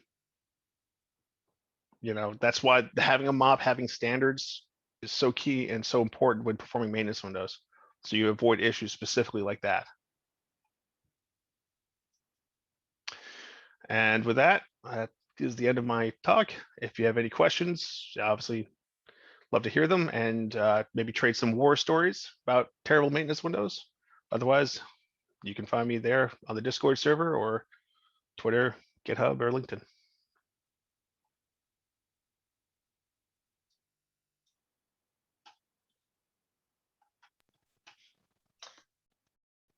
that's why having a MOP, having standards is so key and so important when performing maintenance windows. So you avoid issues specifically like that. And with that, that is the end of my talk. If you have any questions, obviously love to hear them, and maybe trade some war stories about terrible maintenance windows. Otherwise, you can find me there on the Discord server or Twitter, GitHub, or LinkedIn.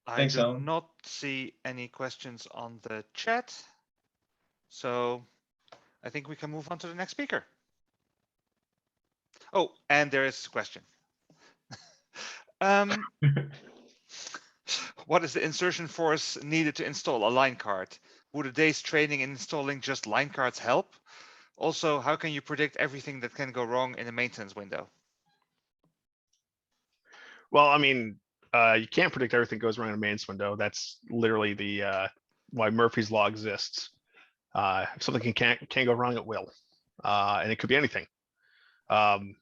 Thanks, I do Alan. not see any questions on the chat. So I think we can move on to the next speaker. Oh, and there is a question. What is the insertion force needed to install a line card? Would a day's training in installing just line cards help? Also, how can you predict everything that can go wrong in a maintenance window? Well, I mean, you can't predict everything goes wrong in a maintenance window. That's literally the why Murphy's Law exists. If something can go wrong, it will, and it could be anything. The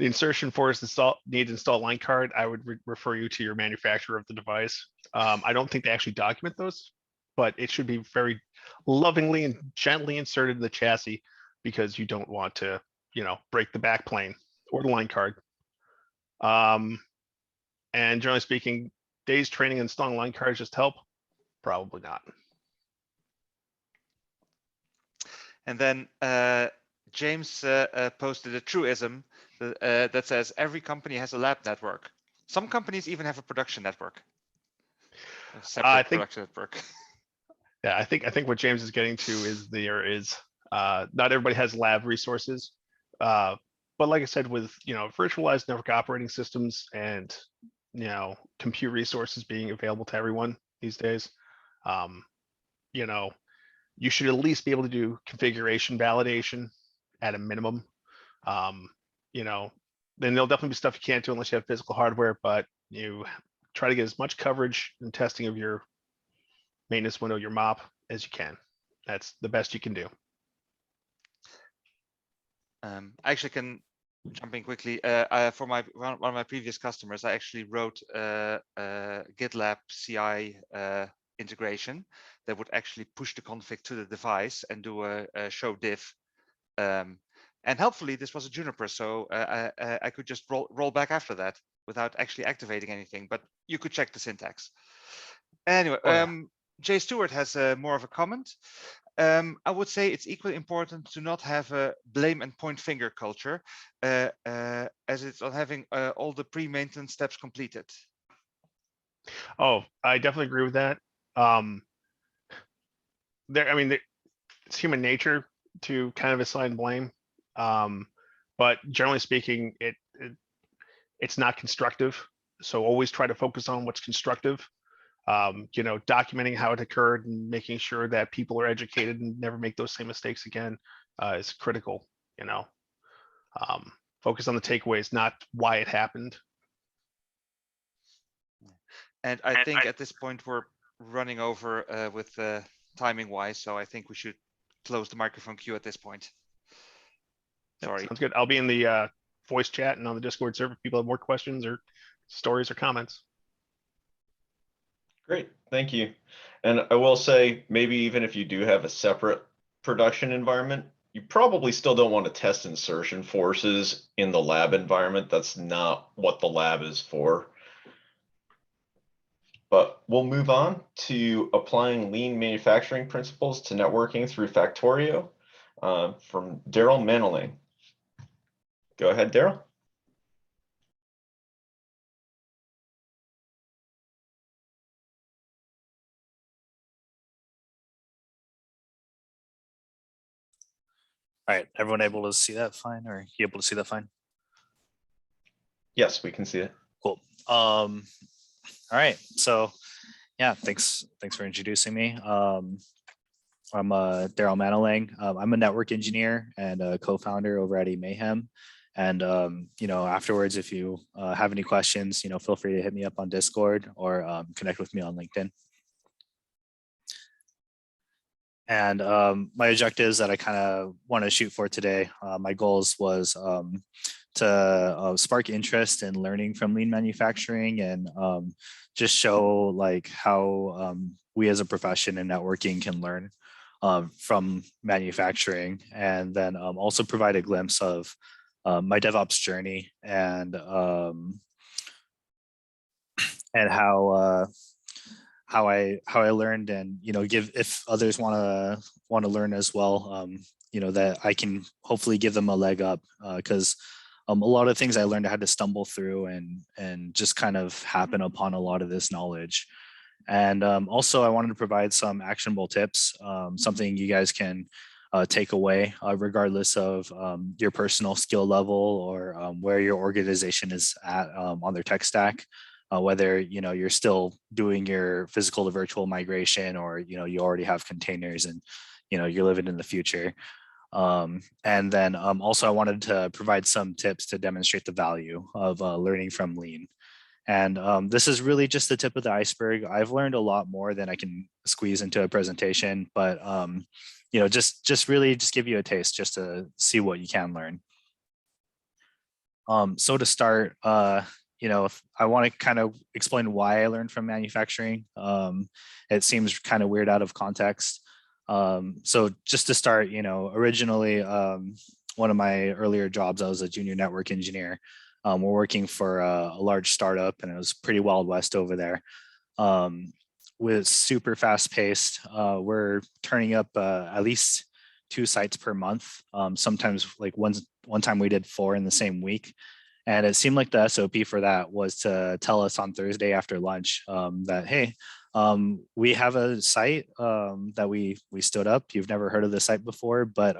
insertion force need to install line card. I would refer you to your manufacturer of the device. I don't think they actually document those, but it should be very lovingly and gently inserted in the chassis, because you don't want to, break the backplane or the line card. And generally speaking, days training installing line cards just help? Probably not. And then James posted a truism that says every company has a lab network. Some companies even have a production network, a separate production network. Yeah, I think what James is getting to is not everybody has lab resources. But like I said, with virtualized network operating systems and compute resources being available to everyone these days, you should at least be able to do configuration validation at a minimum. Then there'll definitely be stuff you can't do unless you have physical hardware, but you try to get as much coverage and testing of your maintenance window, your MOP, as you can. That's the best you can do. I actually can jump in quickly. For one of my previous customers, I actually wrote a GitLab CI integration that would actually push the config to the device and do a show diff. And helpfully, this was a Juniper, so I could just roll back after that without actually activating anything. But you could check the syntax. Anyway, Jay Stuart has more of a comment. I would say it's equally important to not have a blame and point finger culture, as it's on having all the pre-maintenance steps completed. Oh, I definitely agree with that. It's human nature to kind of assign blame, but generally speaking, it's not constructive. So always try to focus on what's constructive. Documenting how it occurred and making sure that people are educated and never make those same mistakes again is critical. Focus on the takeaways, not why it happened. And I think at this point we're running over with timing wise, so I think we should close the microphone queue at this point. Sorry. Sounds good. I'll be in the voice chat and on the Discord server if people have more questions or stories or comments. Great, thank you. And I will say, maybe even if you do have a separate production environment, you probably still don't want to test insertion forces in the lab environment. That's not what the lab is for. But we'll move on to applying lean manufacturing principles to networking through Factorio from Darrel Manalang. Go ahead, Darrel. All right, everyone able to see that fine, or you able to see that fine? Yes, we can see it. Cool. All right, so yeah, thanks for introducing me. I'm Darrel Manalang. I'm a network engineer and a co-founder over at e-Mayhem. And you know, afterwards, if you have any questions, you know, feel free to hit me up on Discord or connect with me on LinkedIn. And my objectives that I kind of want to shoot for today, my goals was to spark interest in learning from lean manufacturing and just show like how we as a profession in networking can learn from manufacturing, and then also provide a glimpse of my DevOps journey and how I learned, and you know, give, if others want to learn as well, you know, that I can hopefully give them a leg up, because a lot of things I learned I had to stumble through and just kind of happen upon a lot of this knowledge. And also I wanted to provide some actionable tips, something you guys can take away regardless of your personal skill level or where your organization is at on their tech stack. Whether you know you're still doing your physical to virtual migration, or you know you already have containers and you know you're living in the future. And then also I wanted to provide some tips to demonstrate the value of learning from lean. And this is really just the tip of the iceberg. I've learned a lot more than I can squeeze into a presentation, but you know, just really just give you a taste just to see what you can learn. So to start, you know, I want to kind of explain why I learned from manufacturing. It seems kind of weird out of context. So just to start, you know, originally, one of my earlier jobs, I was a junior network engineer. We're working for a large startup, and it was pretty Wild West over there. With super fast paced. We're turning up at least 2 sites per month. Sometimes like one time we did 4 in the same week. And it seemed like the SOP for that was to tell us on Thursday after lunch that, hey, we have a site that we stood up. You've never heard of the site before, but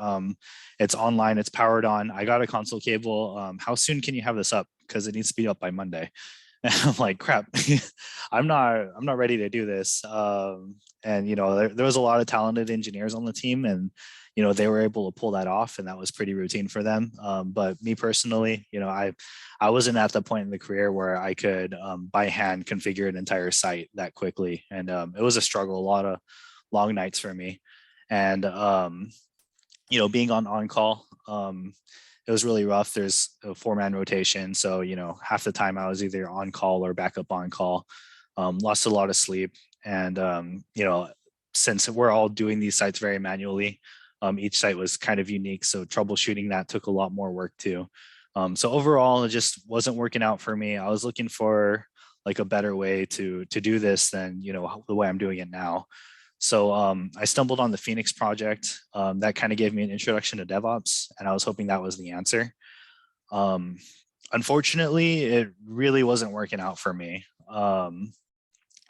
it's online, it's powered on. I got a console cable. How soon can you have this up? Because it needs to be up by Monday. And I'm like, crap, I'm not ready to do this. And you know, there was a lot of talented engineers on the team, and you know, they were able to pull that off, and that was pretty routine for them. But me personally, you know, I wasn't at the point in the career where I could by hand configure an entire site that quickly, and it was a struggle, a lot of long nights for me. And you know, being on call, it was really rough. There's a 4-man rotation, so you know, half the time I was either on call or backup on call. Lost a lot of sleep, and you know, since we're all doing these sites very manually, each site was kind of unique, so troubleshooting that took a lot more work too. So overall, it just wasn't working out for me. I was looking for like a better way to do this than, you know, the way I'm doing it now. So I stumbled on the Phoenix project. That kind of gave me an introduction to DevOps, and I was hoping that was the answer. Unfortunately, it really wasn't working out for me.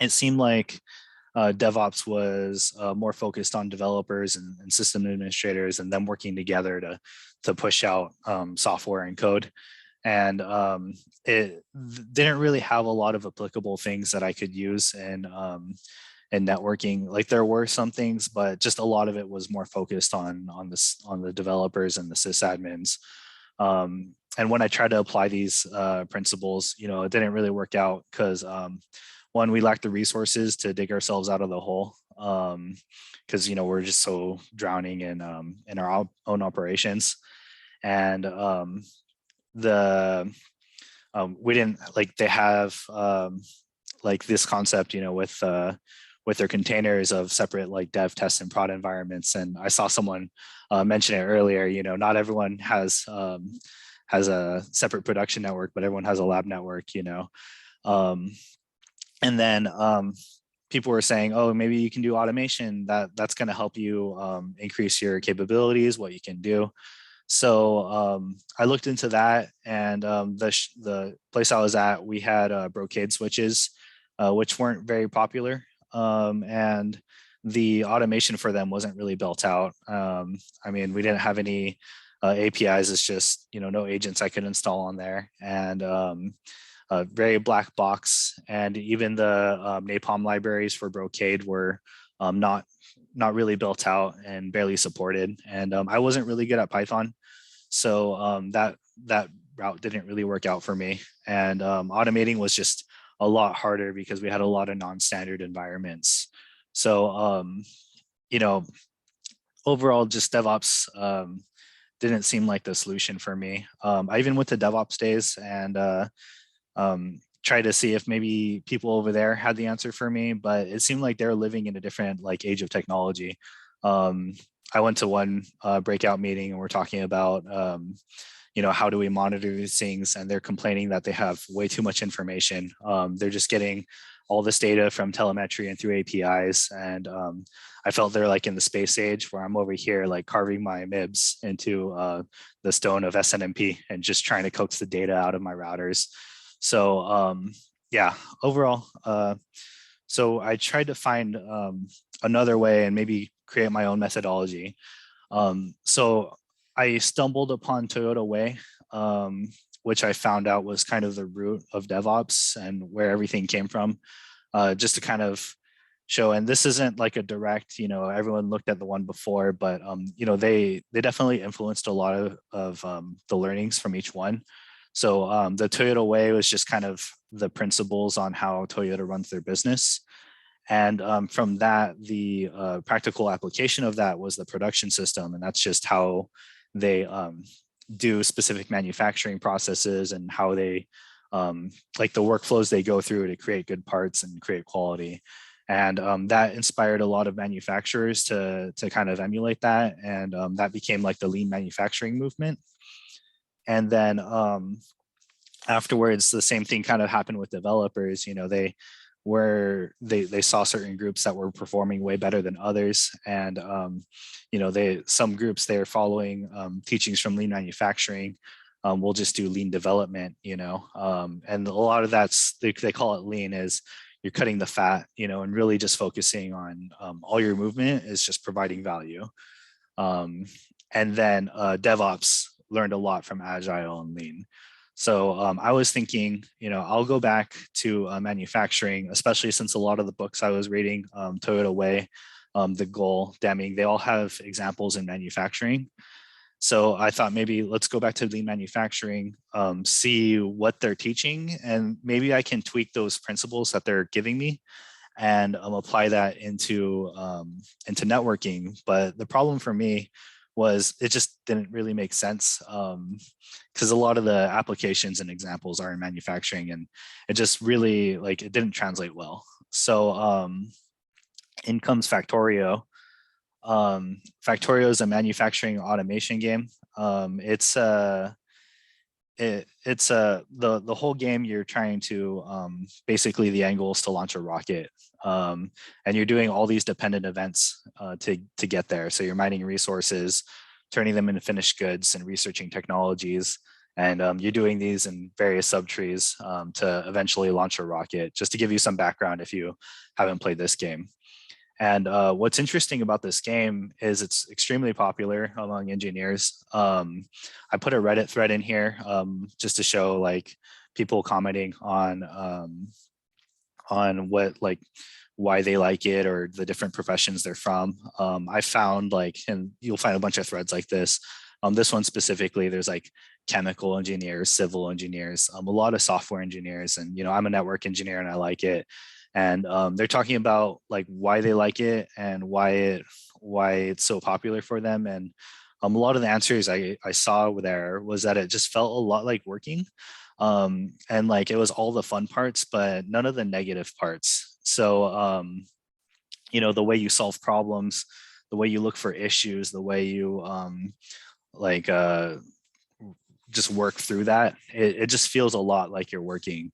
It seemed like DevOps was more focused on developers and system administrators, and them working together to push out software and code. And it didn't really have a lot of applicable things that I could use in networking. Like there were some things, but just a lot of it was more focused on the developers and the sysadmins. And when I tried to apply these principles, you know, it didn't really work out because one, we lacked the resources to dig ourselves out of the hole, because you know, we're just so drowning in our own operations. And we didn't like, they have like this concept, you know, with their containers of separate like dev, test, and prod environments. And I saw someone mention it earlier, you know, not everyone has a separate production network, but everyone has a lab network, you know. And then people were saying, oh, maybe you can do automation, that's going to help you increase your capabilities, what you can do. So I looked into that, and the place I was at, we had Brocade switches, which weren't very popular, and the automation for them wasn't really built out. I mean, we didn't have any APIs. It's just, you know, no agents I could install on there, and a very black box. And even the Napalm libraries for Brocade were not really built out and barely supported. And I wasn't really good at Python, so that route didn't really work out for me. And automating was just a lot harder because we had a lot of non-standard environments. So you know, overall, just DevOps didn't seem like the solution for me. I even went to DevOps days and try to see if maybe people over there had the answer for me, but it seemed like they're living in a different like age of technology. I went to one breakout meeting, and we're talking about, you know, how do we monitor these things? And they're complaining that they have way too much information. They're just getting all this data from telemetry and through APIs. And I felt they're like in the space age, where I'm over here like carving my MIBs into the stone of SNMP and just trying to coax the data out of my routers. So yeah, overall, so I tried to find another way and maybe create my own methodology. So I stumbled upon Toyota Way, which I found out was kind of the root of DevOps and where everything came from, just to kind of show. And this isn't like a direct, you know, everyone looked at the one before, but you know, they definitely influenced a lot of the learnings from each one. So the Toyota Way was just kind of the principles on how Toyota runs their business. And from that, the practical application of that was the production system. And that's just how they do specific manufacturing processes and how they, like the workflows they go through to create good parts and create quality. And that inspired a lot of manufacturers to kind of emulate that. And that became like the lean manufacturing movement. And then afterwards, the same thing kind of happened with developers. You know, they saw certain groups that were performing way better than others. And, you know, some groups, they're following teachings from lean manufacturing. We'll just do lean development, you know, and a lot of that's, they call it lean, is you're cutting the fat, you know, and really just focusing on all your movement is just providing value. And then DevOps learned a lot from Agile and Lean. So I was thinking, you know, I'll go back to manufacturing, especially since a lot of the books I was reading, Toyota Way, The Goal, Deming, they all have examples in manufacturing. So I thought maybe let's go back to lean manufacturing, see what they're teaching, and maybe I can tweak those principles that they're giving me and apply that into networking. But the problem for me was it just didn't really make sense, because a lot of the applications and examples are in manufacturing, and it just really, like, it didn't translate well. So in comes Factorio. Factorio is a manufacturing automation game. It's the whole game, you're trying to basically, the end goal is to launch a rocket, and you're doing all these dependent events to get there. So you're mining resources, turning them into finished goods, and researching technologies, and you're doing these in various subtrees to eventually launch a rocket. Just to give you some background if you haven't played this game. And what's interesting about this game is it's extremely popular among engineers. I put a Reddit thread in here just to show, like, people commenting on what, like, why they like it or the different professions they're from. I found, like, and you'll find a bunch of threads like this. This one specifically, there's like chemical engineers, civil engineers, a lot of software engineers, and, you know, I'm a network engineer and I like it. And they're talking about, like, why they like it and why it's so popular for them. And A lot of the answers I saw there was that it just felt a lot like working. And like it was all the fun parts, but none of the negative parts. So, you know, the way you solve problems, the way you look for issues, the way you like just work through that, it just feels a lot like you're working.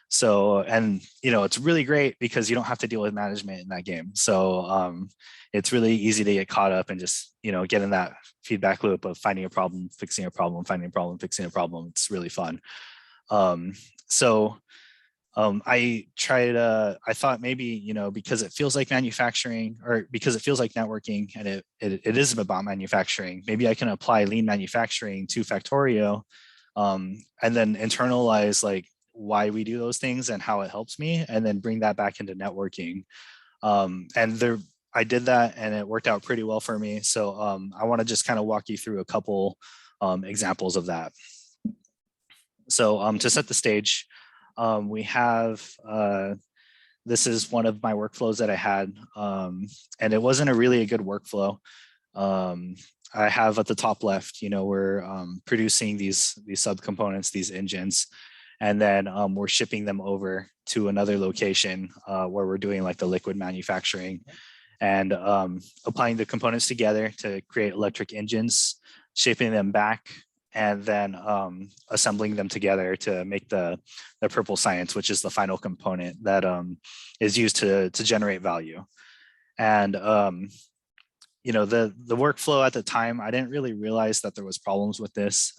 So, and you know, it's really great because you don't have to deal with management in that game. So it's really easy to get caught up and just, you know, get in that feedback loop of finding a problem, fixing a problem, finding a problem, fixing a problem. It's really fun. I tried, I thought maybe, you know, because it feels like manufacturing or because it feels like networking and it is about manufacturing, maybe I can apply lean manufacturing to Factorio and then internalize like why we do those things and how it helps me, and then bring that back into networking. I did that and it worked out pretty well for me. So I want to just kind of walk you through a couple examples of that. So to set the stage, we have, this is one of my workflows that I had, and it wasn't a good workflow. I have at the top left, you know, we're producing these subcomponents, these engines, and then we're shipping them over to another location where we're doing like the liquid manufacturing and applying the components together to create electric engines, shipping them back, and then assembling them together to make the purple science, which is the final component that is used to generate value. And you know, the workflow at the time, I didn't really realize that there was problems with this.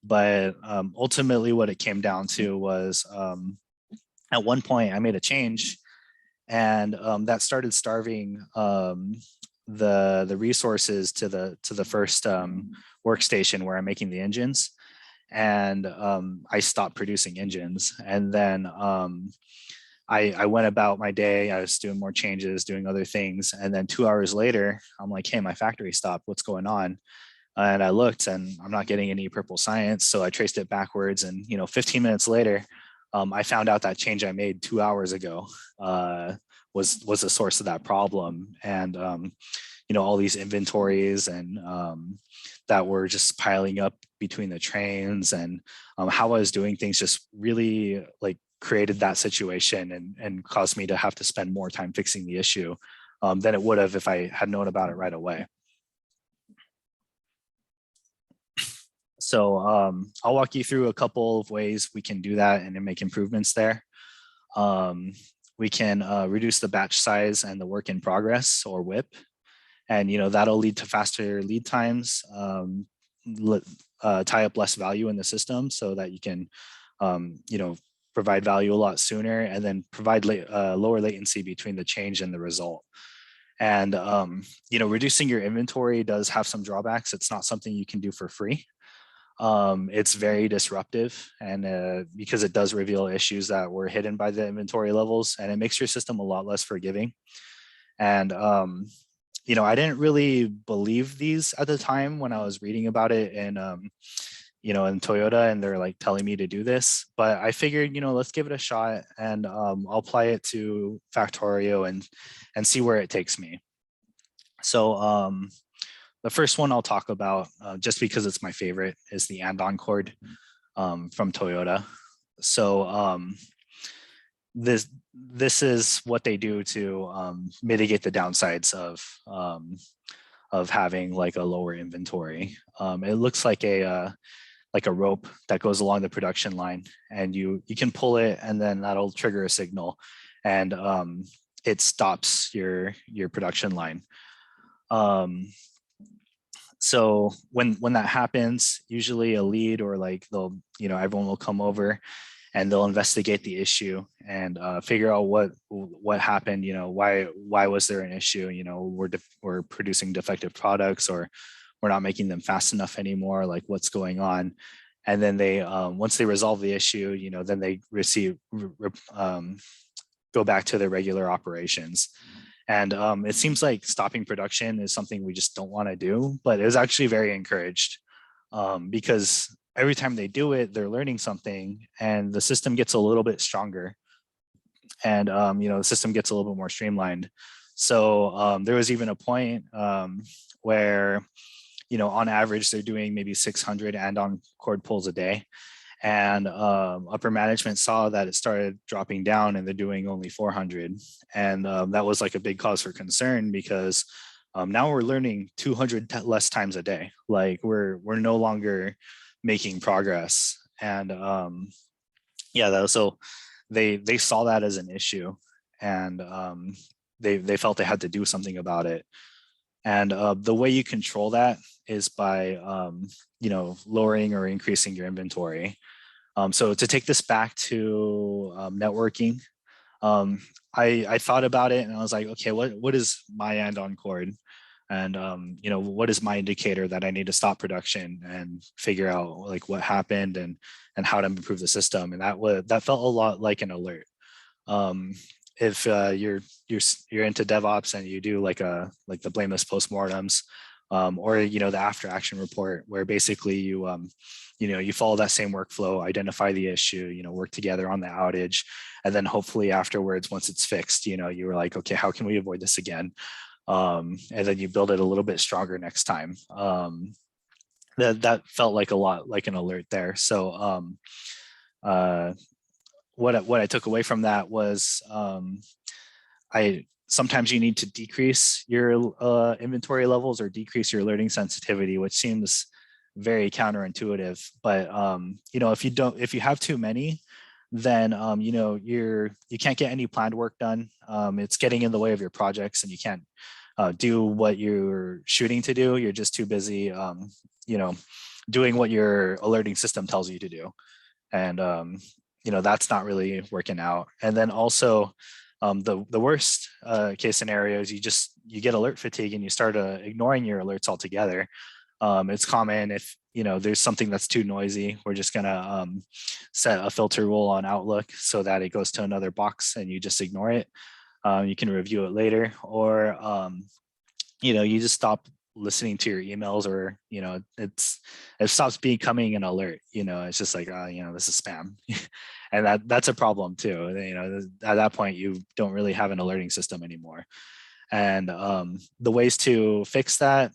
But ultimately what it came down to was at one point I made a change, and that started starving the resources to the first workstation where I'm making the engines, and I stopped producing engines. And then I went about my day. I was doing more changes, doing other things, and then 2 hours later, I'm like, hey, my factory stopped. What's going on? And I looked, and I'm not getting any purple science. So I traced it backwards, and 15 minutes later, I found out that change I made 2 hours ago was the source of that problem. And all these inventories and that were just piling up between the trains, and how I was doing things just really like created that situation and caused me to have to spend more time fixing the issue than it would have if I had known about it right away. So I'll walk you through a couple of ways we can do that and then make improvements there. We can reduce the batch size and the work in progress, or WIP. And that'll lead to faster lead times, tie up less value in the system so that you can provide value a lot sooner, and then provide lower latency between the change and the result. And reducing your inventory does have some drawbacks. It's not something you can do for free. It's very disruptive, and because it does reveal issues that were hidden by the inventory levels, and it makes your system a lot less forgiving. And I didn't really believe these at the time when I was reading about it in Toyota, and they're like telling me to do this, but I figured, let's give it a shot, and I'll apply it to Factorio and see where it takes me. So the first one I'll talk about, just because it's my favorite, is the and-on cord from Toyota. So this is what they do to mitigate the downsides of having like a lower inventory. It looks like a rope that goes along the production line, and you can pull it, and then that'll trigger a signal, and it stops your production line. So when that happens, usually a lead, or like everyone will come over and they'll investigate the issue and figure out what happened. Why was there an issue? We're producing defective products, or we're not making them fast enough anymore. Like, what's going on? And then they once they resolve the issue, then they go back to their regular operations. And it seems like stopping production is something we just don't want to do, but it was actually very encouraged because every time they do it, they're learning something, and the system gets a little bit stronger, and the system gets a little bit more streamlined. So there was even a point where on average, they're doing maybe 600 and on cord pulls a day. And upper management saw that it started dropping down and they're doing only 400. And that was like a big cause for concern, because now we're learning 200 less times a day. Like we're no longer making progress. And so they saw that as an issue, and they felt they had to do something about it. And the way you control that is by lowering or increasing your inventory. So to take this back to networking, I thought about it and I was like, okay, what is my end on cord? And what is my indicator that I need to stop production and figure out like what happened and how to improve the system? And that felt a lot like an alert. If you're into DevOps and you do like the blameless postmortems, or the after action report, where basically you follow that same workflow, identify the issue, work together on the outage, and then hopefully afterwards, once it's fixed, you were like, okay, how can we avoid this again? And then you build it a little bit stronger next time. That felt like a lot like an alert there. So what I took away from that was sometimes you need to decrease your inventory levels or decrease your alerting sensitivity, which seems very counterintuitive. But if you have too many, then you can't get any planned work done. It's getting in the way of your projects, and you can't do what you're shooting to do. You're just too busy, doing what your alerting system tells you to do, and that's not really working out. And then also, the worst case scenario is you get alert fatigue and you start ignoring your alerts altogether. It's common if there's something that's too noisy, we're just gonna set a filter rule on Outlook so that it goes to another box and you just ignore it. You can review it later, or you just stop listening to your emails, or it stops becoming an alert. It's just like this is spam. And that's a problem too. At that point you don't really have an alerting system anymore. And the ways to fix that,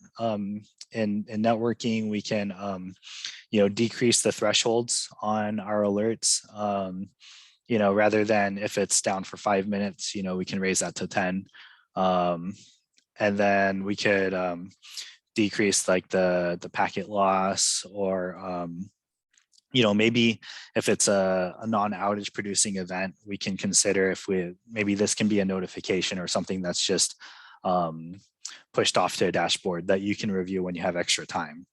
in networking, we can decrease the thresholds on our alerts. Rather than if it's down for 5 minutes, we can raise that to 10. And then we could decrease like the packet loss, or maybe if it's a non-outage producing event, we can consider maybe this can be a notification or something that's just pushed off to a dashboard that you can review when you have extra time.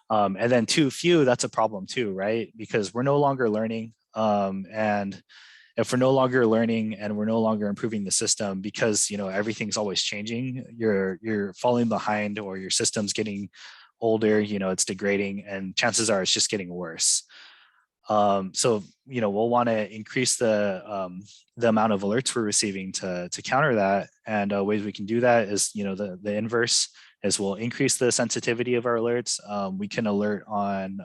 And then too few, that's a problem too, right? Because we're no longer learning. And if we're no longer learning and we're no longer improving the system, because everything's always changing, you're falling behind, or your system's getting older, it's degrading, and chances are it's just getting worse. So we'll want to increase the amount of alerts we're receiving to counter that. And ways we can do that is the inverse is we'll increase the sensitivity of our alerts. We can alert on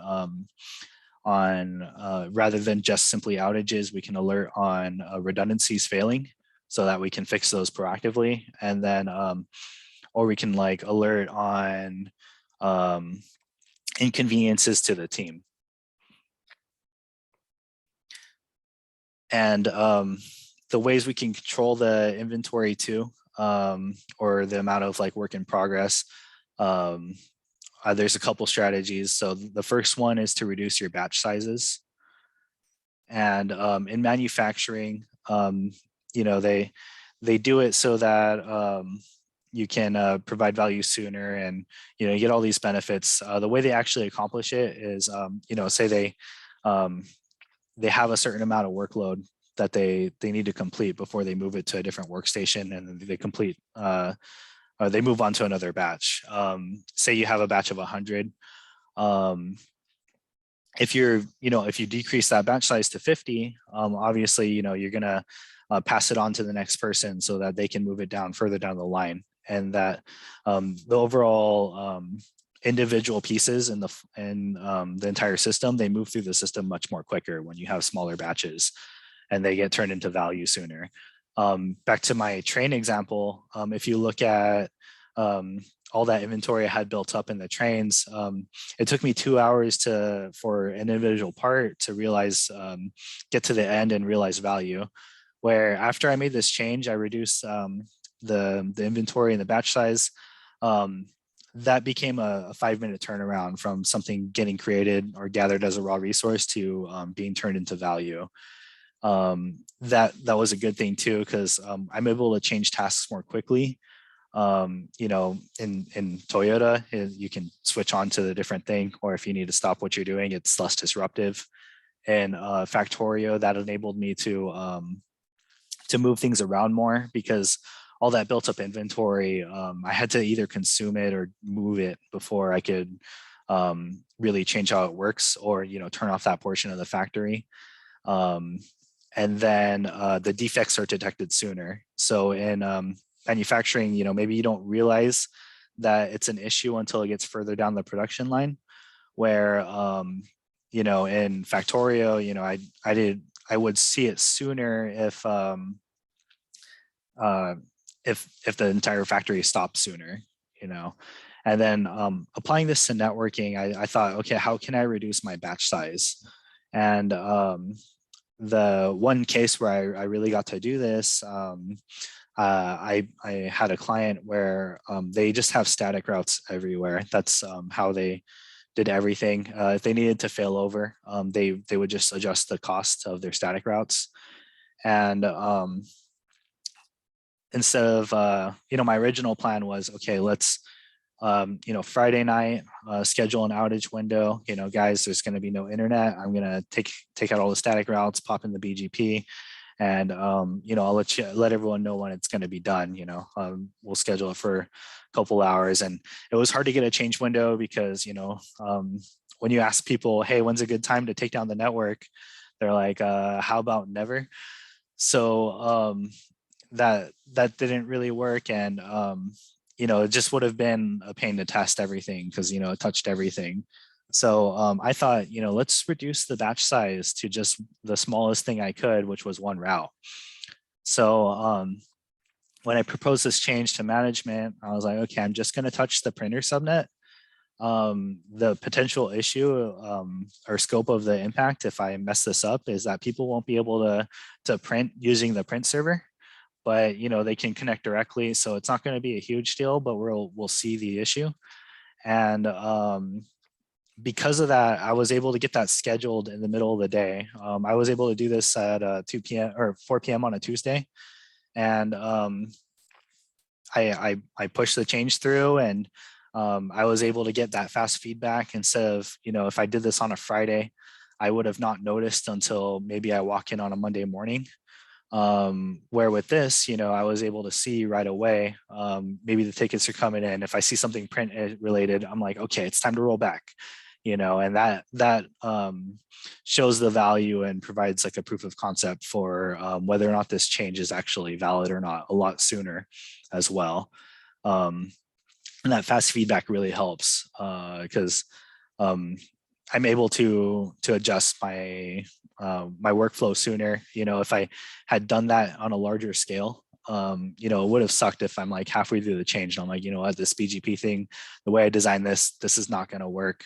rather than just simply outages, we can alert on redundancies failing, so that we can fix those proactively. And then or we can like alert on inconveniences to the team. And the ways we can control the inventory too, or the amount of like work in progress, there's a couple strategies. So the first one is to reduce your batch sizes. And in manufacturing, they do it so that you can provide value sooner, and you get all these benefits. The way they actually accomplish it is, say they have a certain amount of workload that they need to complete before they move it to a different workstation, and they complete. They move on to another batch. Say you have a batch of 100. If you decrease that batch size to 50, obviously, you're gonna pass it on to the next person so that they can move it down further down the line, and that the overall individual pieces in the entire system, they move through the system much more quicker when you have smaller batches, and they get turned into value sooner. Back to my train example, if you look at all that inventory I had built up in the trains. It took me 2 hours for an individual part to realize, get to the end and realize value. Where after I made this change, I reduced the inventory and the batch size. That became a 5-minute turnaround from something getting created or gathered as a raw resource to being turned into value. That was a good thing too, because I'm able to change tasks more quickly. You know, in Toyota, you can switch on to the different thing, or if you need to stop what you're doing, it's less disruptive. And Factorio, that enabled me to move things around more, because all that built up inventory, I had to either consume it or move it before I could really change how it works, or, you know, turn off that portion of the factory. And then the defects are detected sooner. So in manufacturing, you know, maybe you don't realize that it's an issue until it gets further down the production line, where, you know, in Factorio, you know, I would see it sooner if the entire factory stopped sooner, you know. And then applying this to networking, I thought, okay, how can I reduce my batch size? And the one case where I really got to do this, I had a client where they just have static routes everywhere. That's how they did everything. If they needed to fail over, they would just adjust the cost of their static routes. And instead of, you know, my original plan was, okay, let's, you know, Friday night, schedule an outage window. You know, guys, there's going to be no internet. I'm going to take out all the static routes, pop in the BGP, and, you know, I'll let everyone know when it's going to be done. You know, we'll schedule it for a couple hours. And it was hard to get a change window because, you know, when you ask people, hey, when's a good time to take down the network? They're like, how about never? So that didn't really work. And, you know, it just would have been a pain to test everything because, you know, it touched everything. So I thought, you know, let's reduce the batch size to just the smallest thing I could, which was one route. So when I proposed this change to management, I was like, okay, I'm just going to touch the printer subnet. The potential issue or scope of the impact, if I mess this up, is that people won't be able to print using the print server. But, you know, they can connect directly. So it's not going to be a huge deal, but we'll see the issue. And because of that, I was able to get that scheduled in the middle of the day. I was able to do this at 2 p.m. or 4 p.m. on a Tuesday. And I pushed the change through, and I was able to get that fast feedback instead of, you know, if I did this on a Friday, I would have not noticed until maybe I walk in on a Monday morning. Where with this, you know, I was able to see right away, maybe the tickets are coming in. If I see something print related, I'm like, okay, it's time to roll back, you know, and that shows the value and provides like a proof of concept for whether or not this change is actually valid or not a lot sooner as well. And that fast feedback really helps because I'm able to adjust my my workflow sooner. You know, if I had done that on a larger scale, you know, it would have sucked if I'm like halfway through the change and I'm like, you know what, this BGP thing, the way I designed this is not going to work.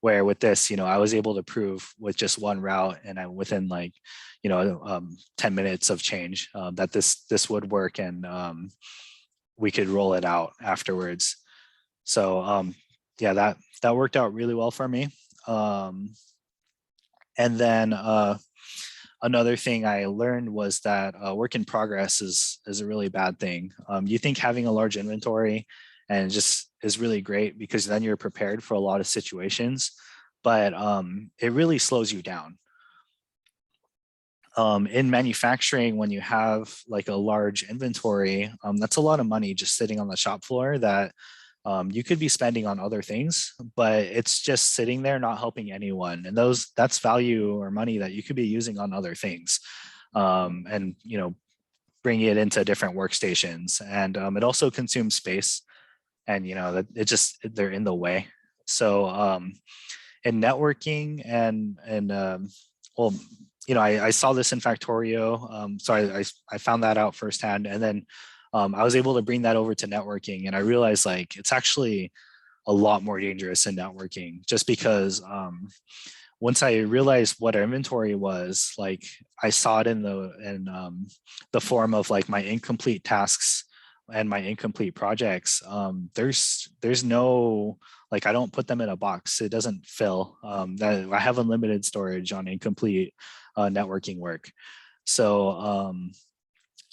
Where with this, you know, I was able to prove with just one route, and I within like, you know, 10 minutes of change that this would work, and we could roll it out afterwards. So yeah, that worked out really well for me. And then another thing I learned was that work in progress is a really bad thing. You think having a large inventory and just is really great because then you're prepared for a lot of situations, but it really slows you down. In manufacturing, when you have like a large inventory, that's a lot of money just sitting on the shop floor that you could be spending on other things, but it's just sitting there not helping anyone. And that's value or money that you could be using on other things, and, you know, bring it into different workstations. And it also consumes space, and, you know, that they're in the way. So in networking and well, you know, I saw this in Factorio. So I found that out firsthand. And then I was able to bring that over to networking, and I realized like it's actually a lot more dangerous in networking, just because once I realized what our inventory was, like I saw it in the form of like my incomplete tasks and my incomplete projects. There's no, like, I don't put them in a box. It doesn't fill. That I have unlimited storage on incomplete networking work. So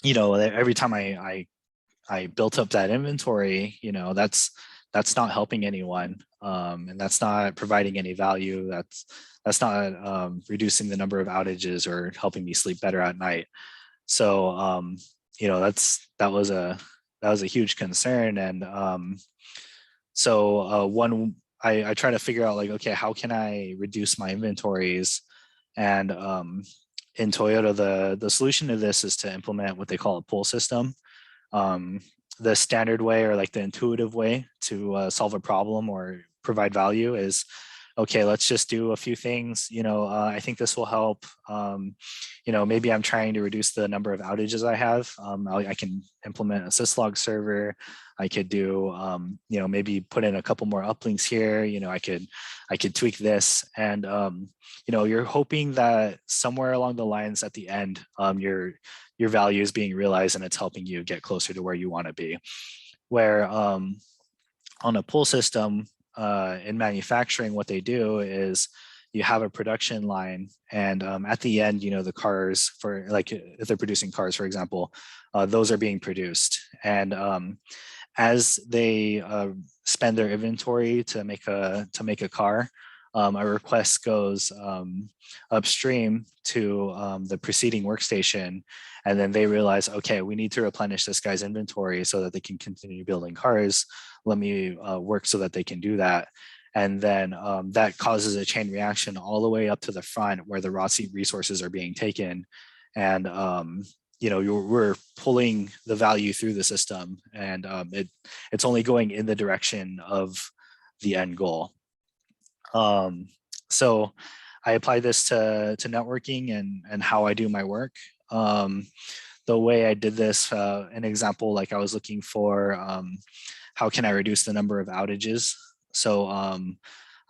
you know, every time I built up that inventory, you know, that's not helping anyone, and that's not providing any value. That's not reducing the number of outages or helping me sleep better at night. So you know, that was a huge concern. And so I try to figure out like, okay, how can I reduce my inventories? And in Toyota, the solution to this is to implement what they call a pull system. The standard way, or like the intuitive way to solve a problem or provide value, is, okay, let's just do a few things. You know, I think this will help. You know, maybe I'm trying to reduce the number of outages I have. I can implement a syslog server. I could do, you know, maybe put in a couple more uplinks here. You know, I could tweak this, and you know, you're hoping that somewhere along the lines at the end, your value is being realized and it's helping you get closer to where you want to be. Where on a pull system, in manufacturing, what they do is you have a production line, and at the end, you know, the cars, for like if they're producing cars, for example, those are being produced. And as they spend their inventory to make a car, a request goes upstream to the preceding workstation, and then they realize, okay, we need to replenish this guy's inventory so that they can continue building cars. Let me work so that they can do that. And then that causes a chain reaction all the way up to the front where the raw resources are being taken. And you know, we're pulling the value through the system, and it's only going in the direction of the end goal. So I apply this to networking and how I do my work. The way I did this, an example, like I was looking for how can I reduce the number of outages? So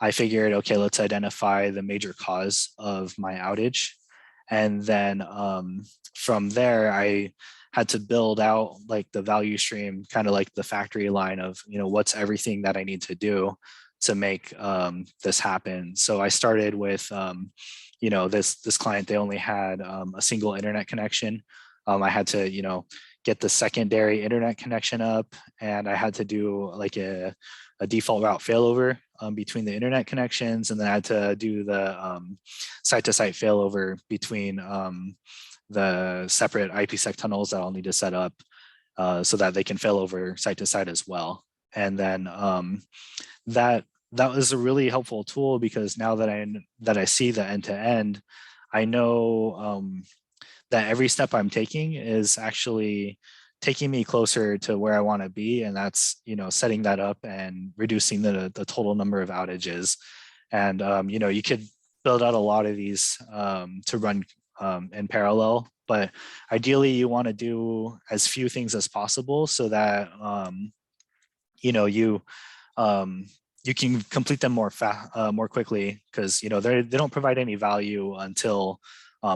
I figured, okay, let's identify the major cause of my outage. And then from there, I had to build out like the value stream, kind of like the factory line of, you know, what's everything that I need to do to make this happen. So I started with, you know, this client, they only had a single internet connection. I had to, you know, get the secondary internet connection up, and I had to do like a default route failover between the internet connections, and then I had to do the site-to-site failover between the separate IPsec tunnels that I'll need to set up so that they can fail over site-to-site as well. And then that was a really helpful tool, because now that I see the end-to-end, I know that every step I'm taking is actually taking me closer to where I want to be, and that's, you know, setting that up and reducing the total number of outages. And you know, you could build out a lot of these to run in parallel, but ideally you want to do as few things as possible so that you know, you can complete them more quickly, because, you know, they don't provide any value until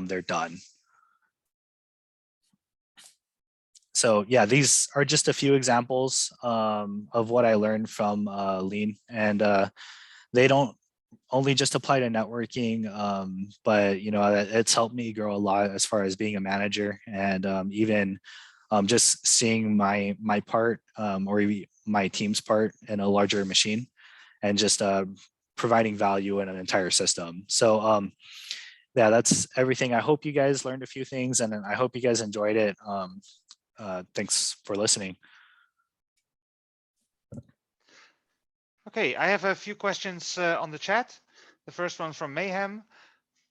they're done. So yeah, these are just a few examples of what I learned from Lean, and they don't only just apply to networking, but, you know, it's helped me grow a lot as far as being a manager, and even just seeing my part or my team's part in a larger machine, and just providing value in an entire system. So yeah, that's everything. I hope you guys learned a few things, and I hope you guys enjoyed it. Thanks for listening. Okay, I have a few questions on the chat. The first one from Mayhem.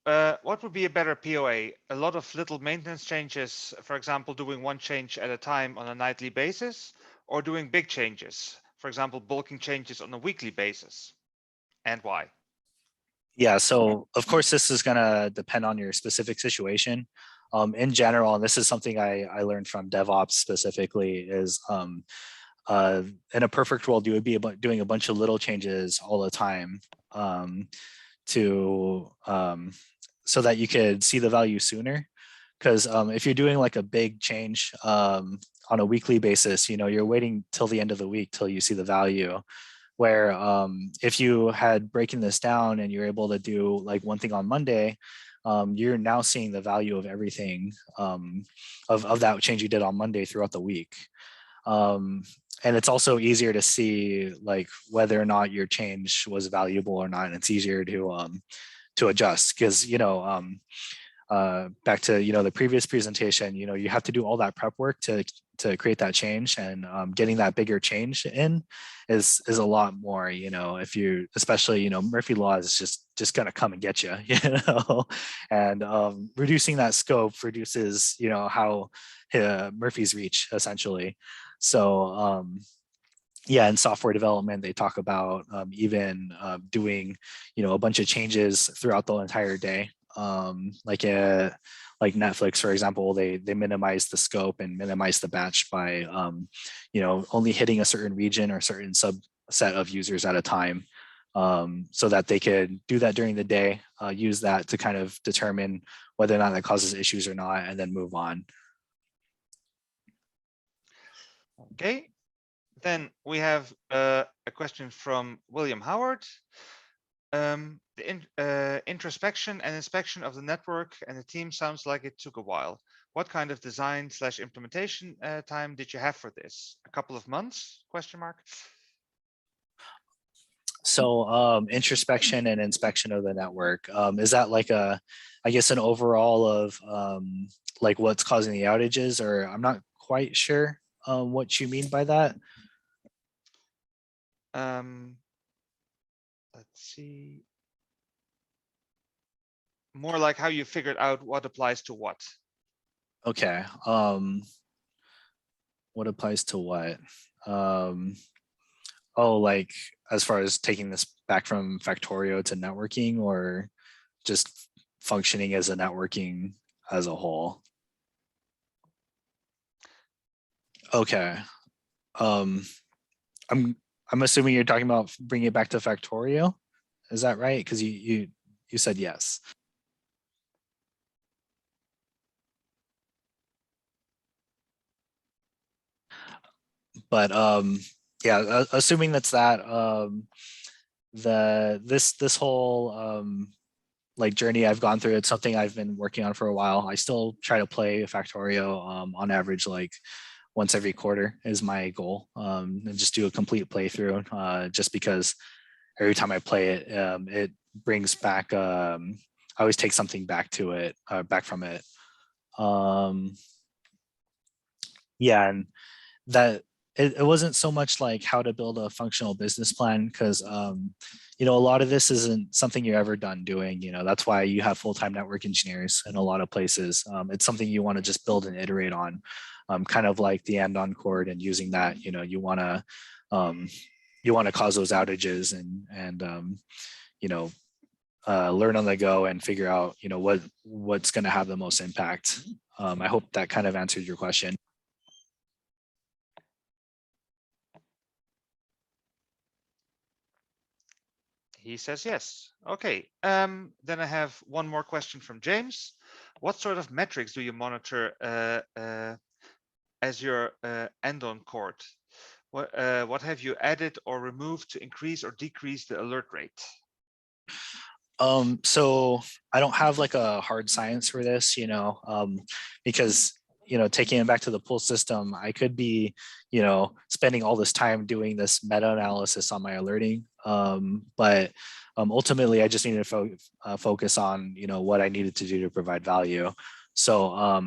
What would be a better POA? A lot of little maintenance changes, for example, doing one change at a time on a nightly basis, or doing big changes, for example, bulking changes on a weekly basis, and why? Yeah, so of course this is going to depend on your specific situation. in general, and this is something I learned from DevOps specifically, is in a perfect world, you would be doing a bunch of little changes all the time so that you could see the value sooner. Because if you're doing like a big change on a weekly basis, you're waiting till the end of the week till you see the value. Where if you had breaking this down and you're able to do like one thing on Monday, you're now seeing the value of everything of that change you did on Monday throughout the week. And it's also easier to see like whether or not your change was valuable or not. And it's easier to adjust because, back to, the previous presentation, you have to do all that prep work to create that change, and getting that bigger change in is a lot more, if you, especially, Murphy Law is just going to come and get you, and reducing that scope reduces, how Murphy's reach essentially. So, yeah, in software development, they talk about even doing, a bunch of changes throughout the entire day. Like Netflix, for example, they minimize the scope and minimize the batch by, only hitting a certain region or certain subset of users at a time, so that they could do that during the day, use that to kind of determine whether or not that causes issues or not, and then move on. Okay, then we have a question from William Howard. The introspection and inspection of the network and the team sounds like it took a while. What kind of design / implementation time did you have for this? A couple of months? ? So introspection and inspection of the network, is that like I guess an overall of like what's causing the outages, or I'm not quite sure what you mean by that. Let's see. More like how you figured out what applies to what. Okay. What applies to what? Oh, like as far as taking this back from Factorio to networking, or just functioning as a networking as a whole? Okay. I'm assuming you're talking about bringing it back to Factorio. Is that right? Because you said yes. But yeah, assuming that's that, this whole like journey I've gone through, it's something I've been working on for a while. I still try to play Factorio on average like once every quarter is my goal, and just do a complete playthrough, just because every time I play it, it brings back, I always take something back to it, back from it. Yeah, and that it wasn't so much like how to build a functional business plan, because a lot of this isn't something you're ever done doing. That's why you have full-time network engineers in a lot of places. It's something you want to just build and iterate on, kind of like the and-on chord, and using that, you want to cause those outages and learn on the go and figure out what's going to have the most impact. I hope that kind of answered your question. He says yes. Okay, then I have one more question from James. What sort of metrics do you monitor as your end-on chord? What have you added or removed to increase or decrease the alert rate? So I don't have like a hard science for this, because taking it back to the pull system, I could be, spending all this time doing this meta-analysis on my alerting. But ultimately, I just needed to focus on, what I needed to do to provide value. So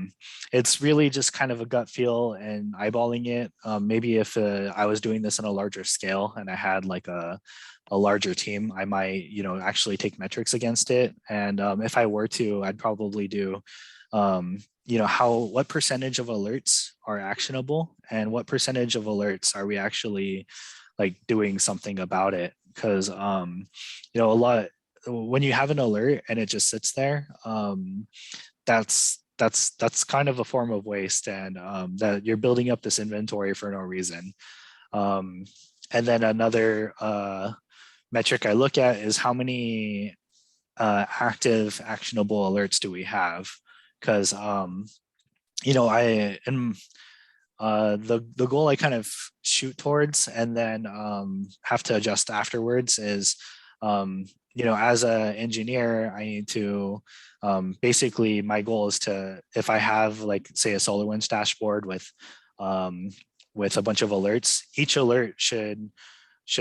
it's really just kind of a gut feel and eyeballing it. Maybe if I was doing this on a larger scale and I had like a larger team, I might, actually take metrics against it. And if I were to, I'd probably do, what percentage of alerts are actionable and what percentage of alerts are we actually like doing something about it? Because, when you have an alert and it just sits there, that's that's kind of a form of waste, and that you're building up this inventory for no reason. And then another metric I look at is how many active actionable alerts do we have? Because you know, I am the goal I kind of shoot towards and then have to adjust afterwards is, you know, as an engineer, I need to basically my goal is to, if I have like say a SolarWinds dashboard with a bunch of alerts, each alert should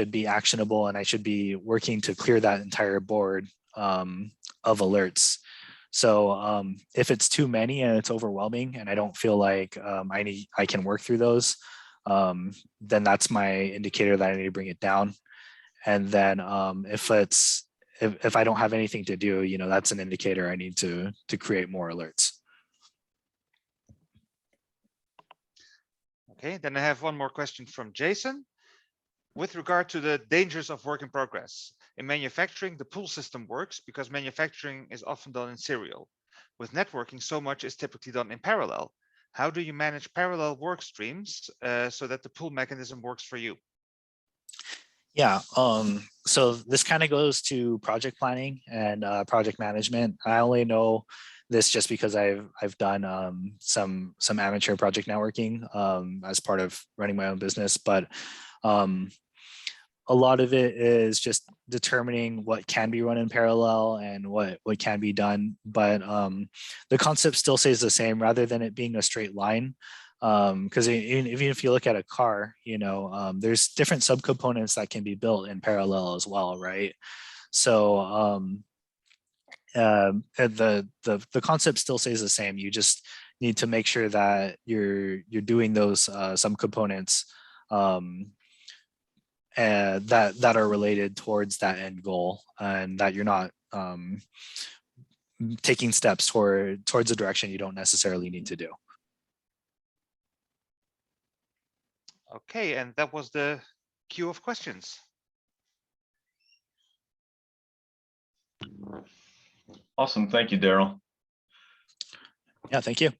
be actionable, and I should be working to clear that entire board of alerts. So if it's too many and it's overwhelming and I don't feel like I can work through those, then that's my indicator that I need to bring it down. And then if I don't have anything to do, you know, that's an indicator I need to create more alerts. Okay, then I have one more question from Jason. With regard to the dangers of work in progress, in manufacturing, the pull system works because manufacturing is often done in serial. With networking, so much is typically done in parallel. How do you manage parallel work streams so that the pull mechanism works for you? Yeah, so this kind of goes to project planning and project management. I only know this just because I've done some amateur project networking as part of running my own business, but a lot of it is just determining what can be run in parallel and what can be done. But the concept still stays the same rather than it being a straight line. Because even if you look at a car, you know, there's different subcomponents that can be built in parallel as well, right? So the concept still stays the same. You just need to make sure that you're doing those subcomponents that are related towards that end goal, and that you're not taking steps towards a direction you don't necessarily need to do. Okay, and that was the queue of questions. Awesome. Thank you, Darrel. Yeah, thank you.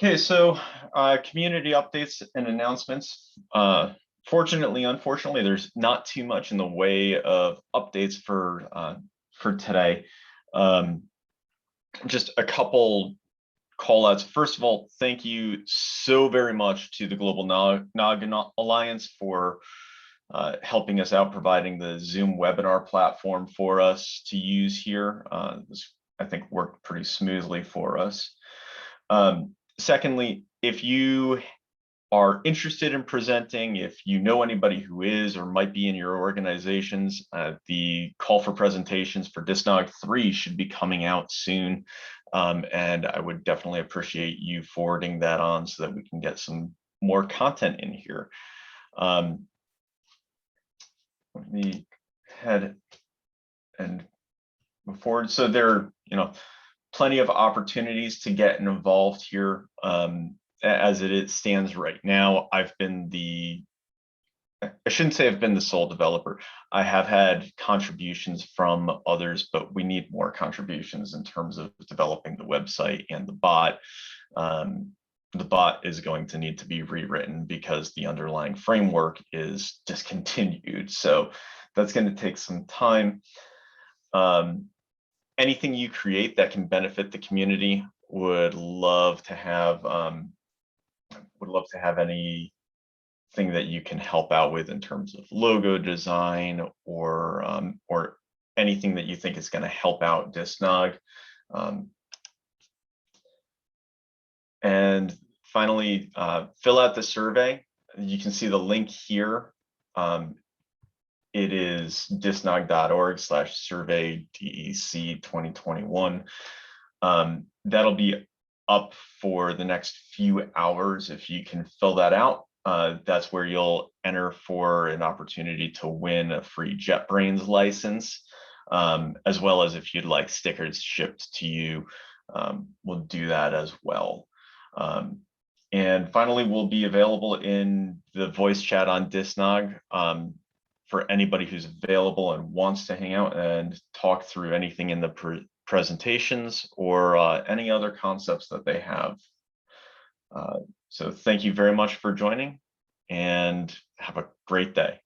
Okay, so community updates and announcements. Fortunately, unfortunately, there's not too much in the way of updates for today. Just a couple call outs. First of all, thank you so very much to the Global NOG Alliance for helping us out, providing the Zoom webinar platform for us to use here. This, I think, worked pretty smoothly for us. Secondly, if you are interested in presenting, if you know anybody who is or might be in your organizations, the call for presentations for DisNOG 3 should be coming out soon. And I would definitely appreciate you forwarding that on so that we can get some more content in here. Let me head and move forward. So there are, you know, plenty of opportunities to get involved here. As it stands right now, I shouldn't say I've been the sole developer. I have had contributions from others, but we need more contributions in terms of developing the website and the bot. The bot is going to need to be rewritten because the underlying framework is discontinued. So that's going to take some time. Anything you create that can benefit the community, would love to have anything that you can help out with in terms of logo design or anything that you think is going to help out DisNOG. And finally, fill out the survey. You can see the link here. It is disnog.org/survey-DEC 2021. That'll be up for the next few hours. If you can fill that out, that's where you'll enter for an opportunity to win a free JetBrains license, as well as if you'd like stickers shipped to you, we'll do that as well. And finally, we'll be available in the voice chat on DisNOG for anybody who's available and wants to hang out and talk through anything in the presentations or any other concepts that they have. So thank you very much for joining and have a great day.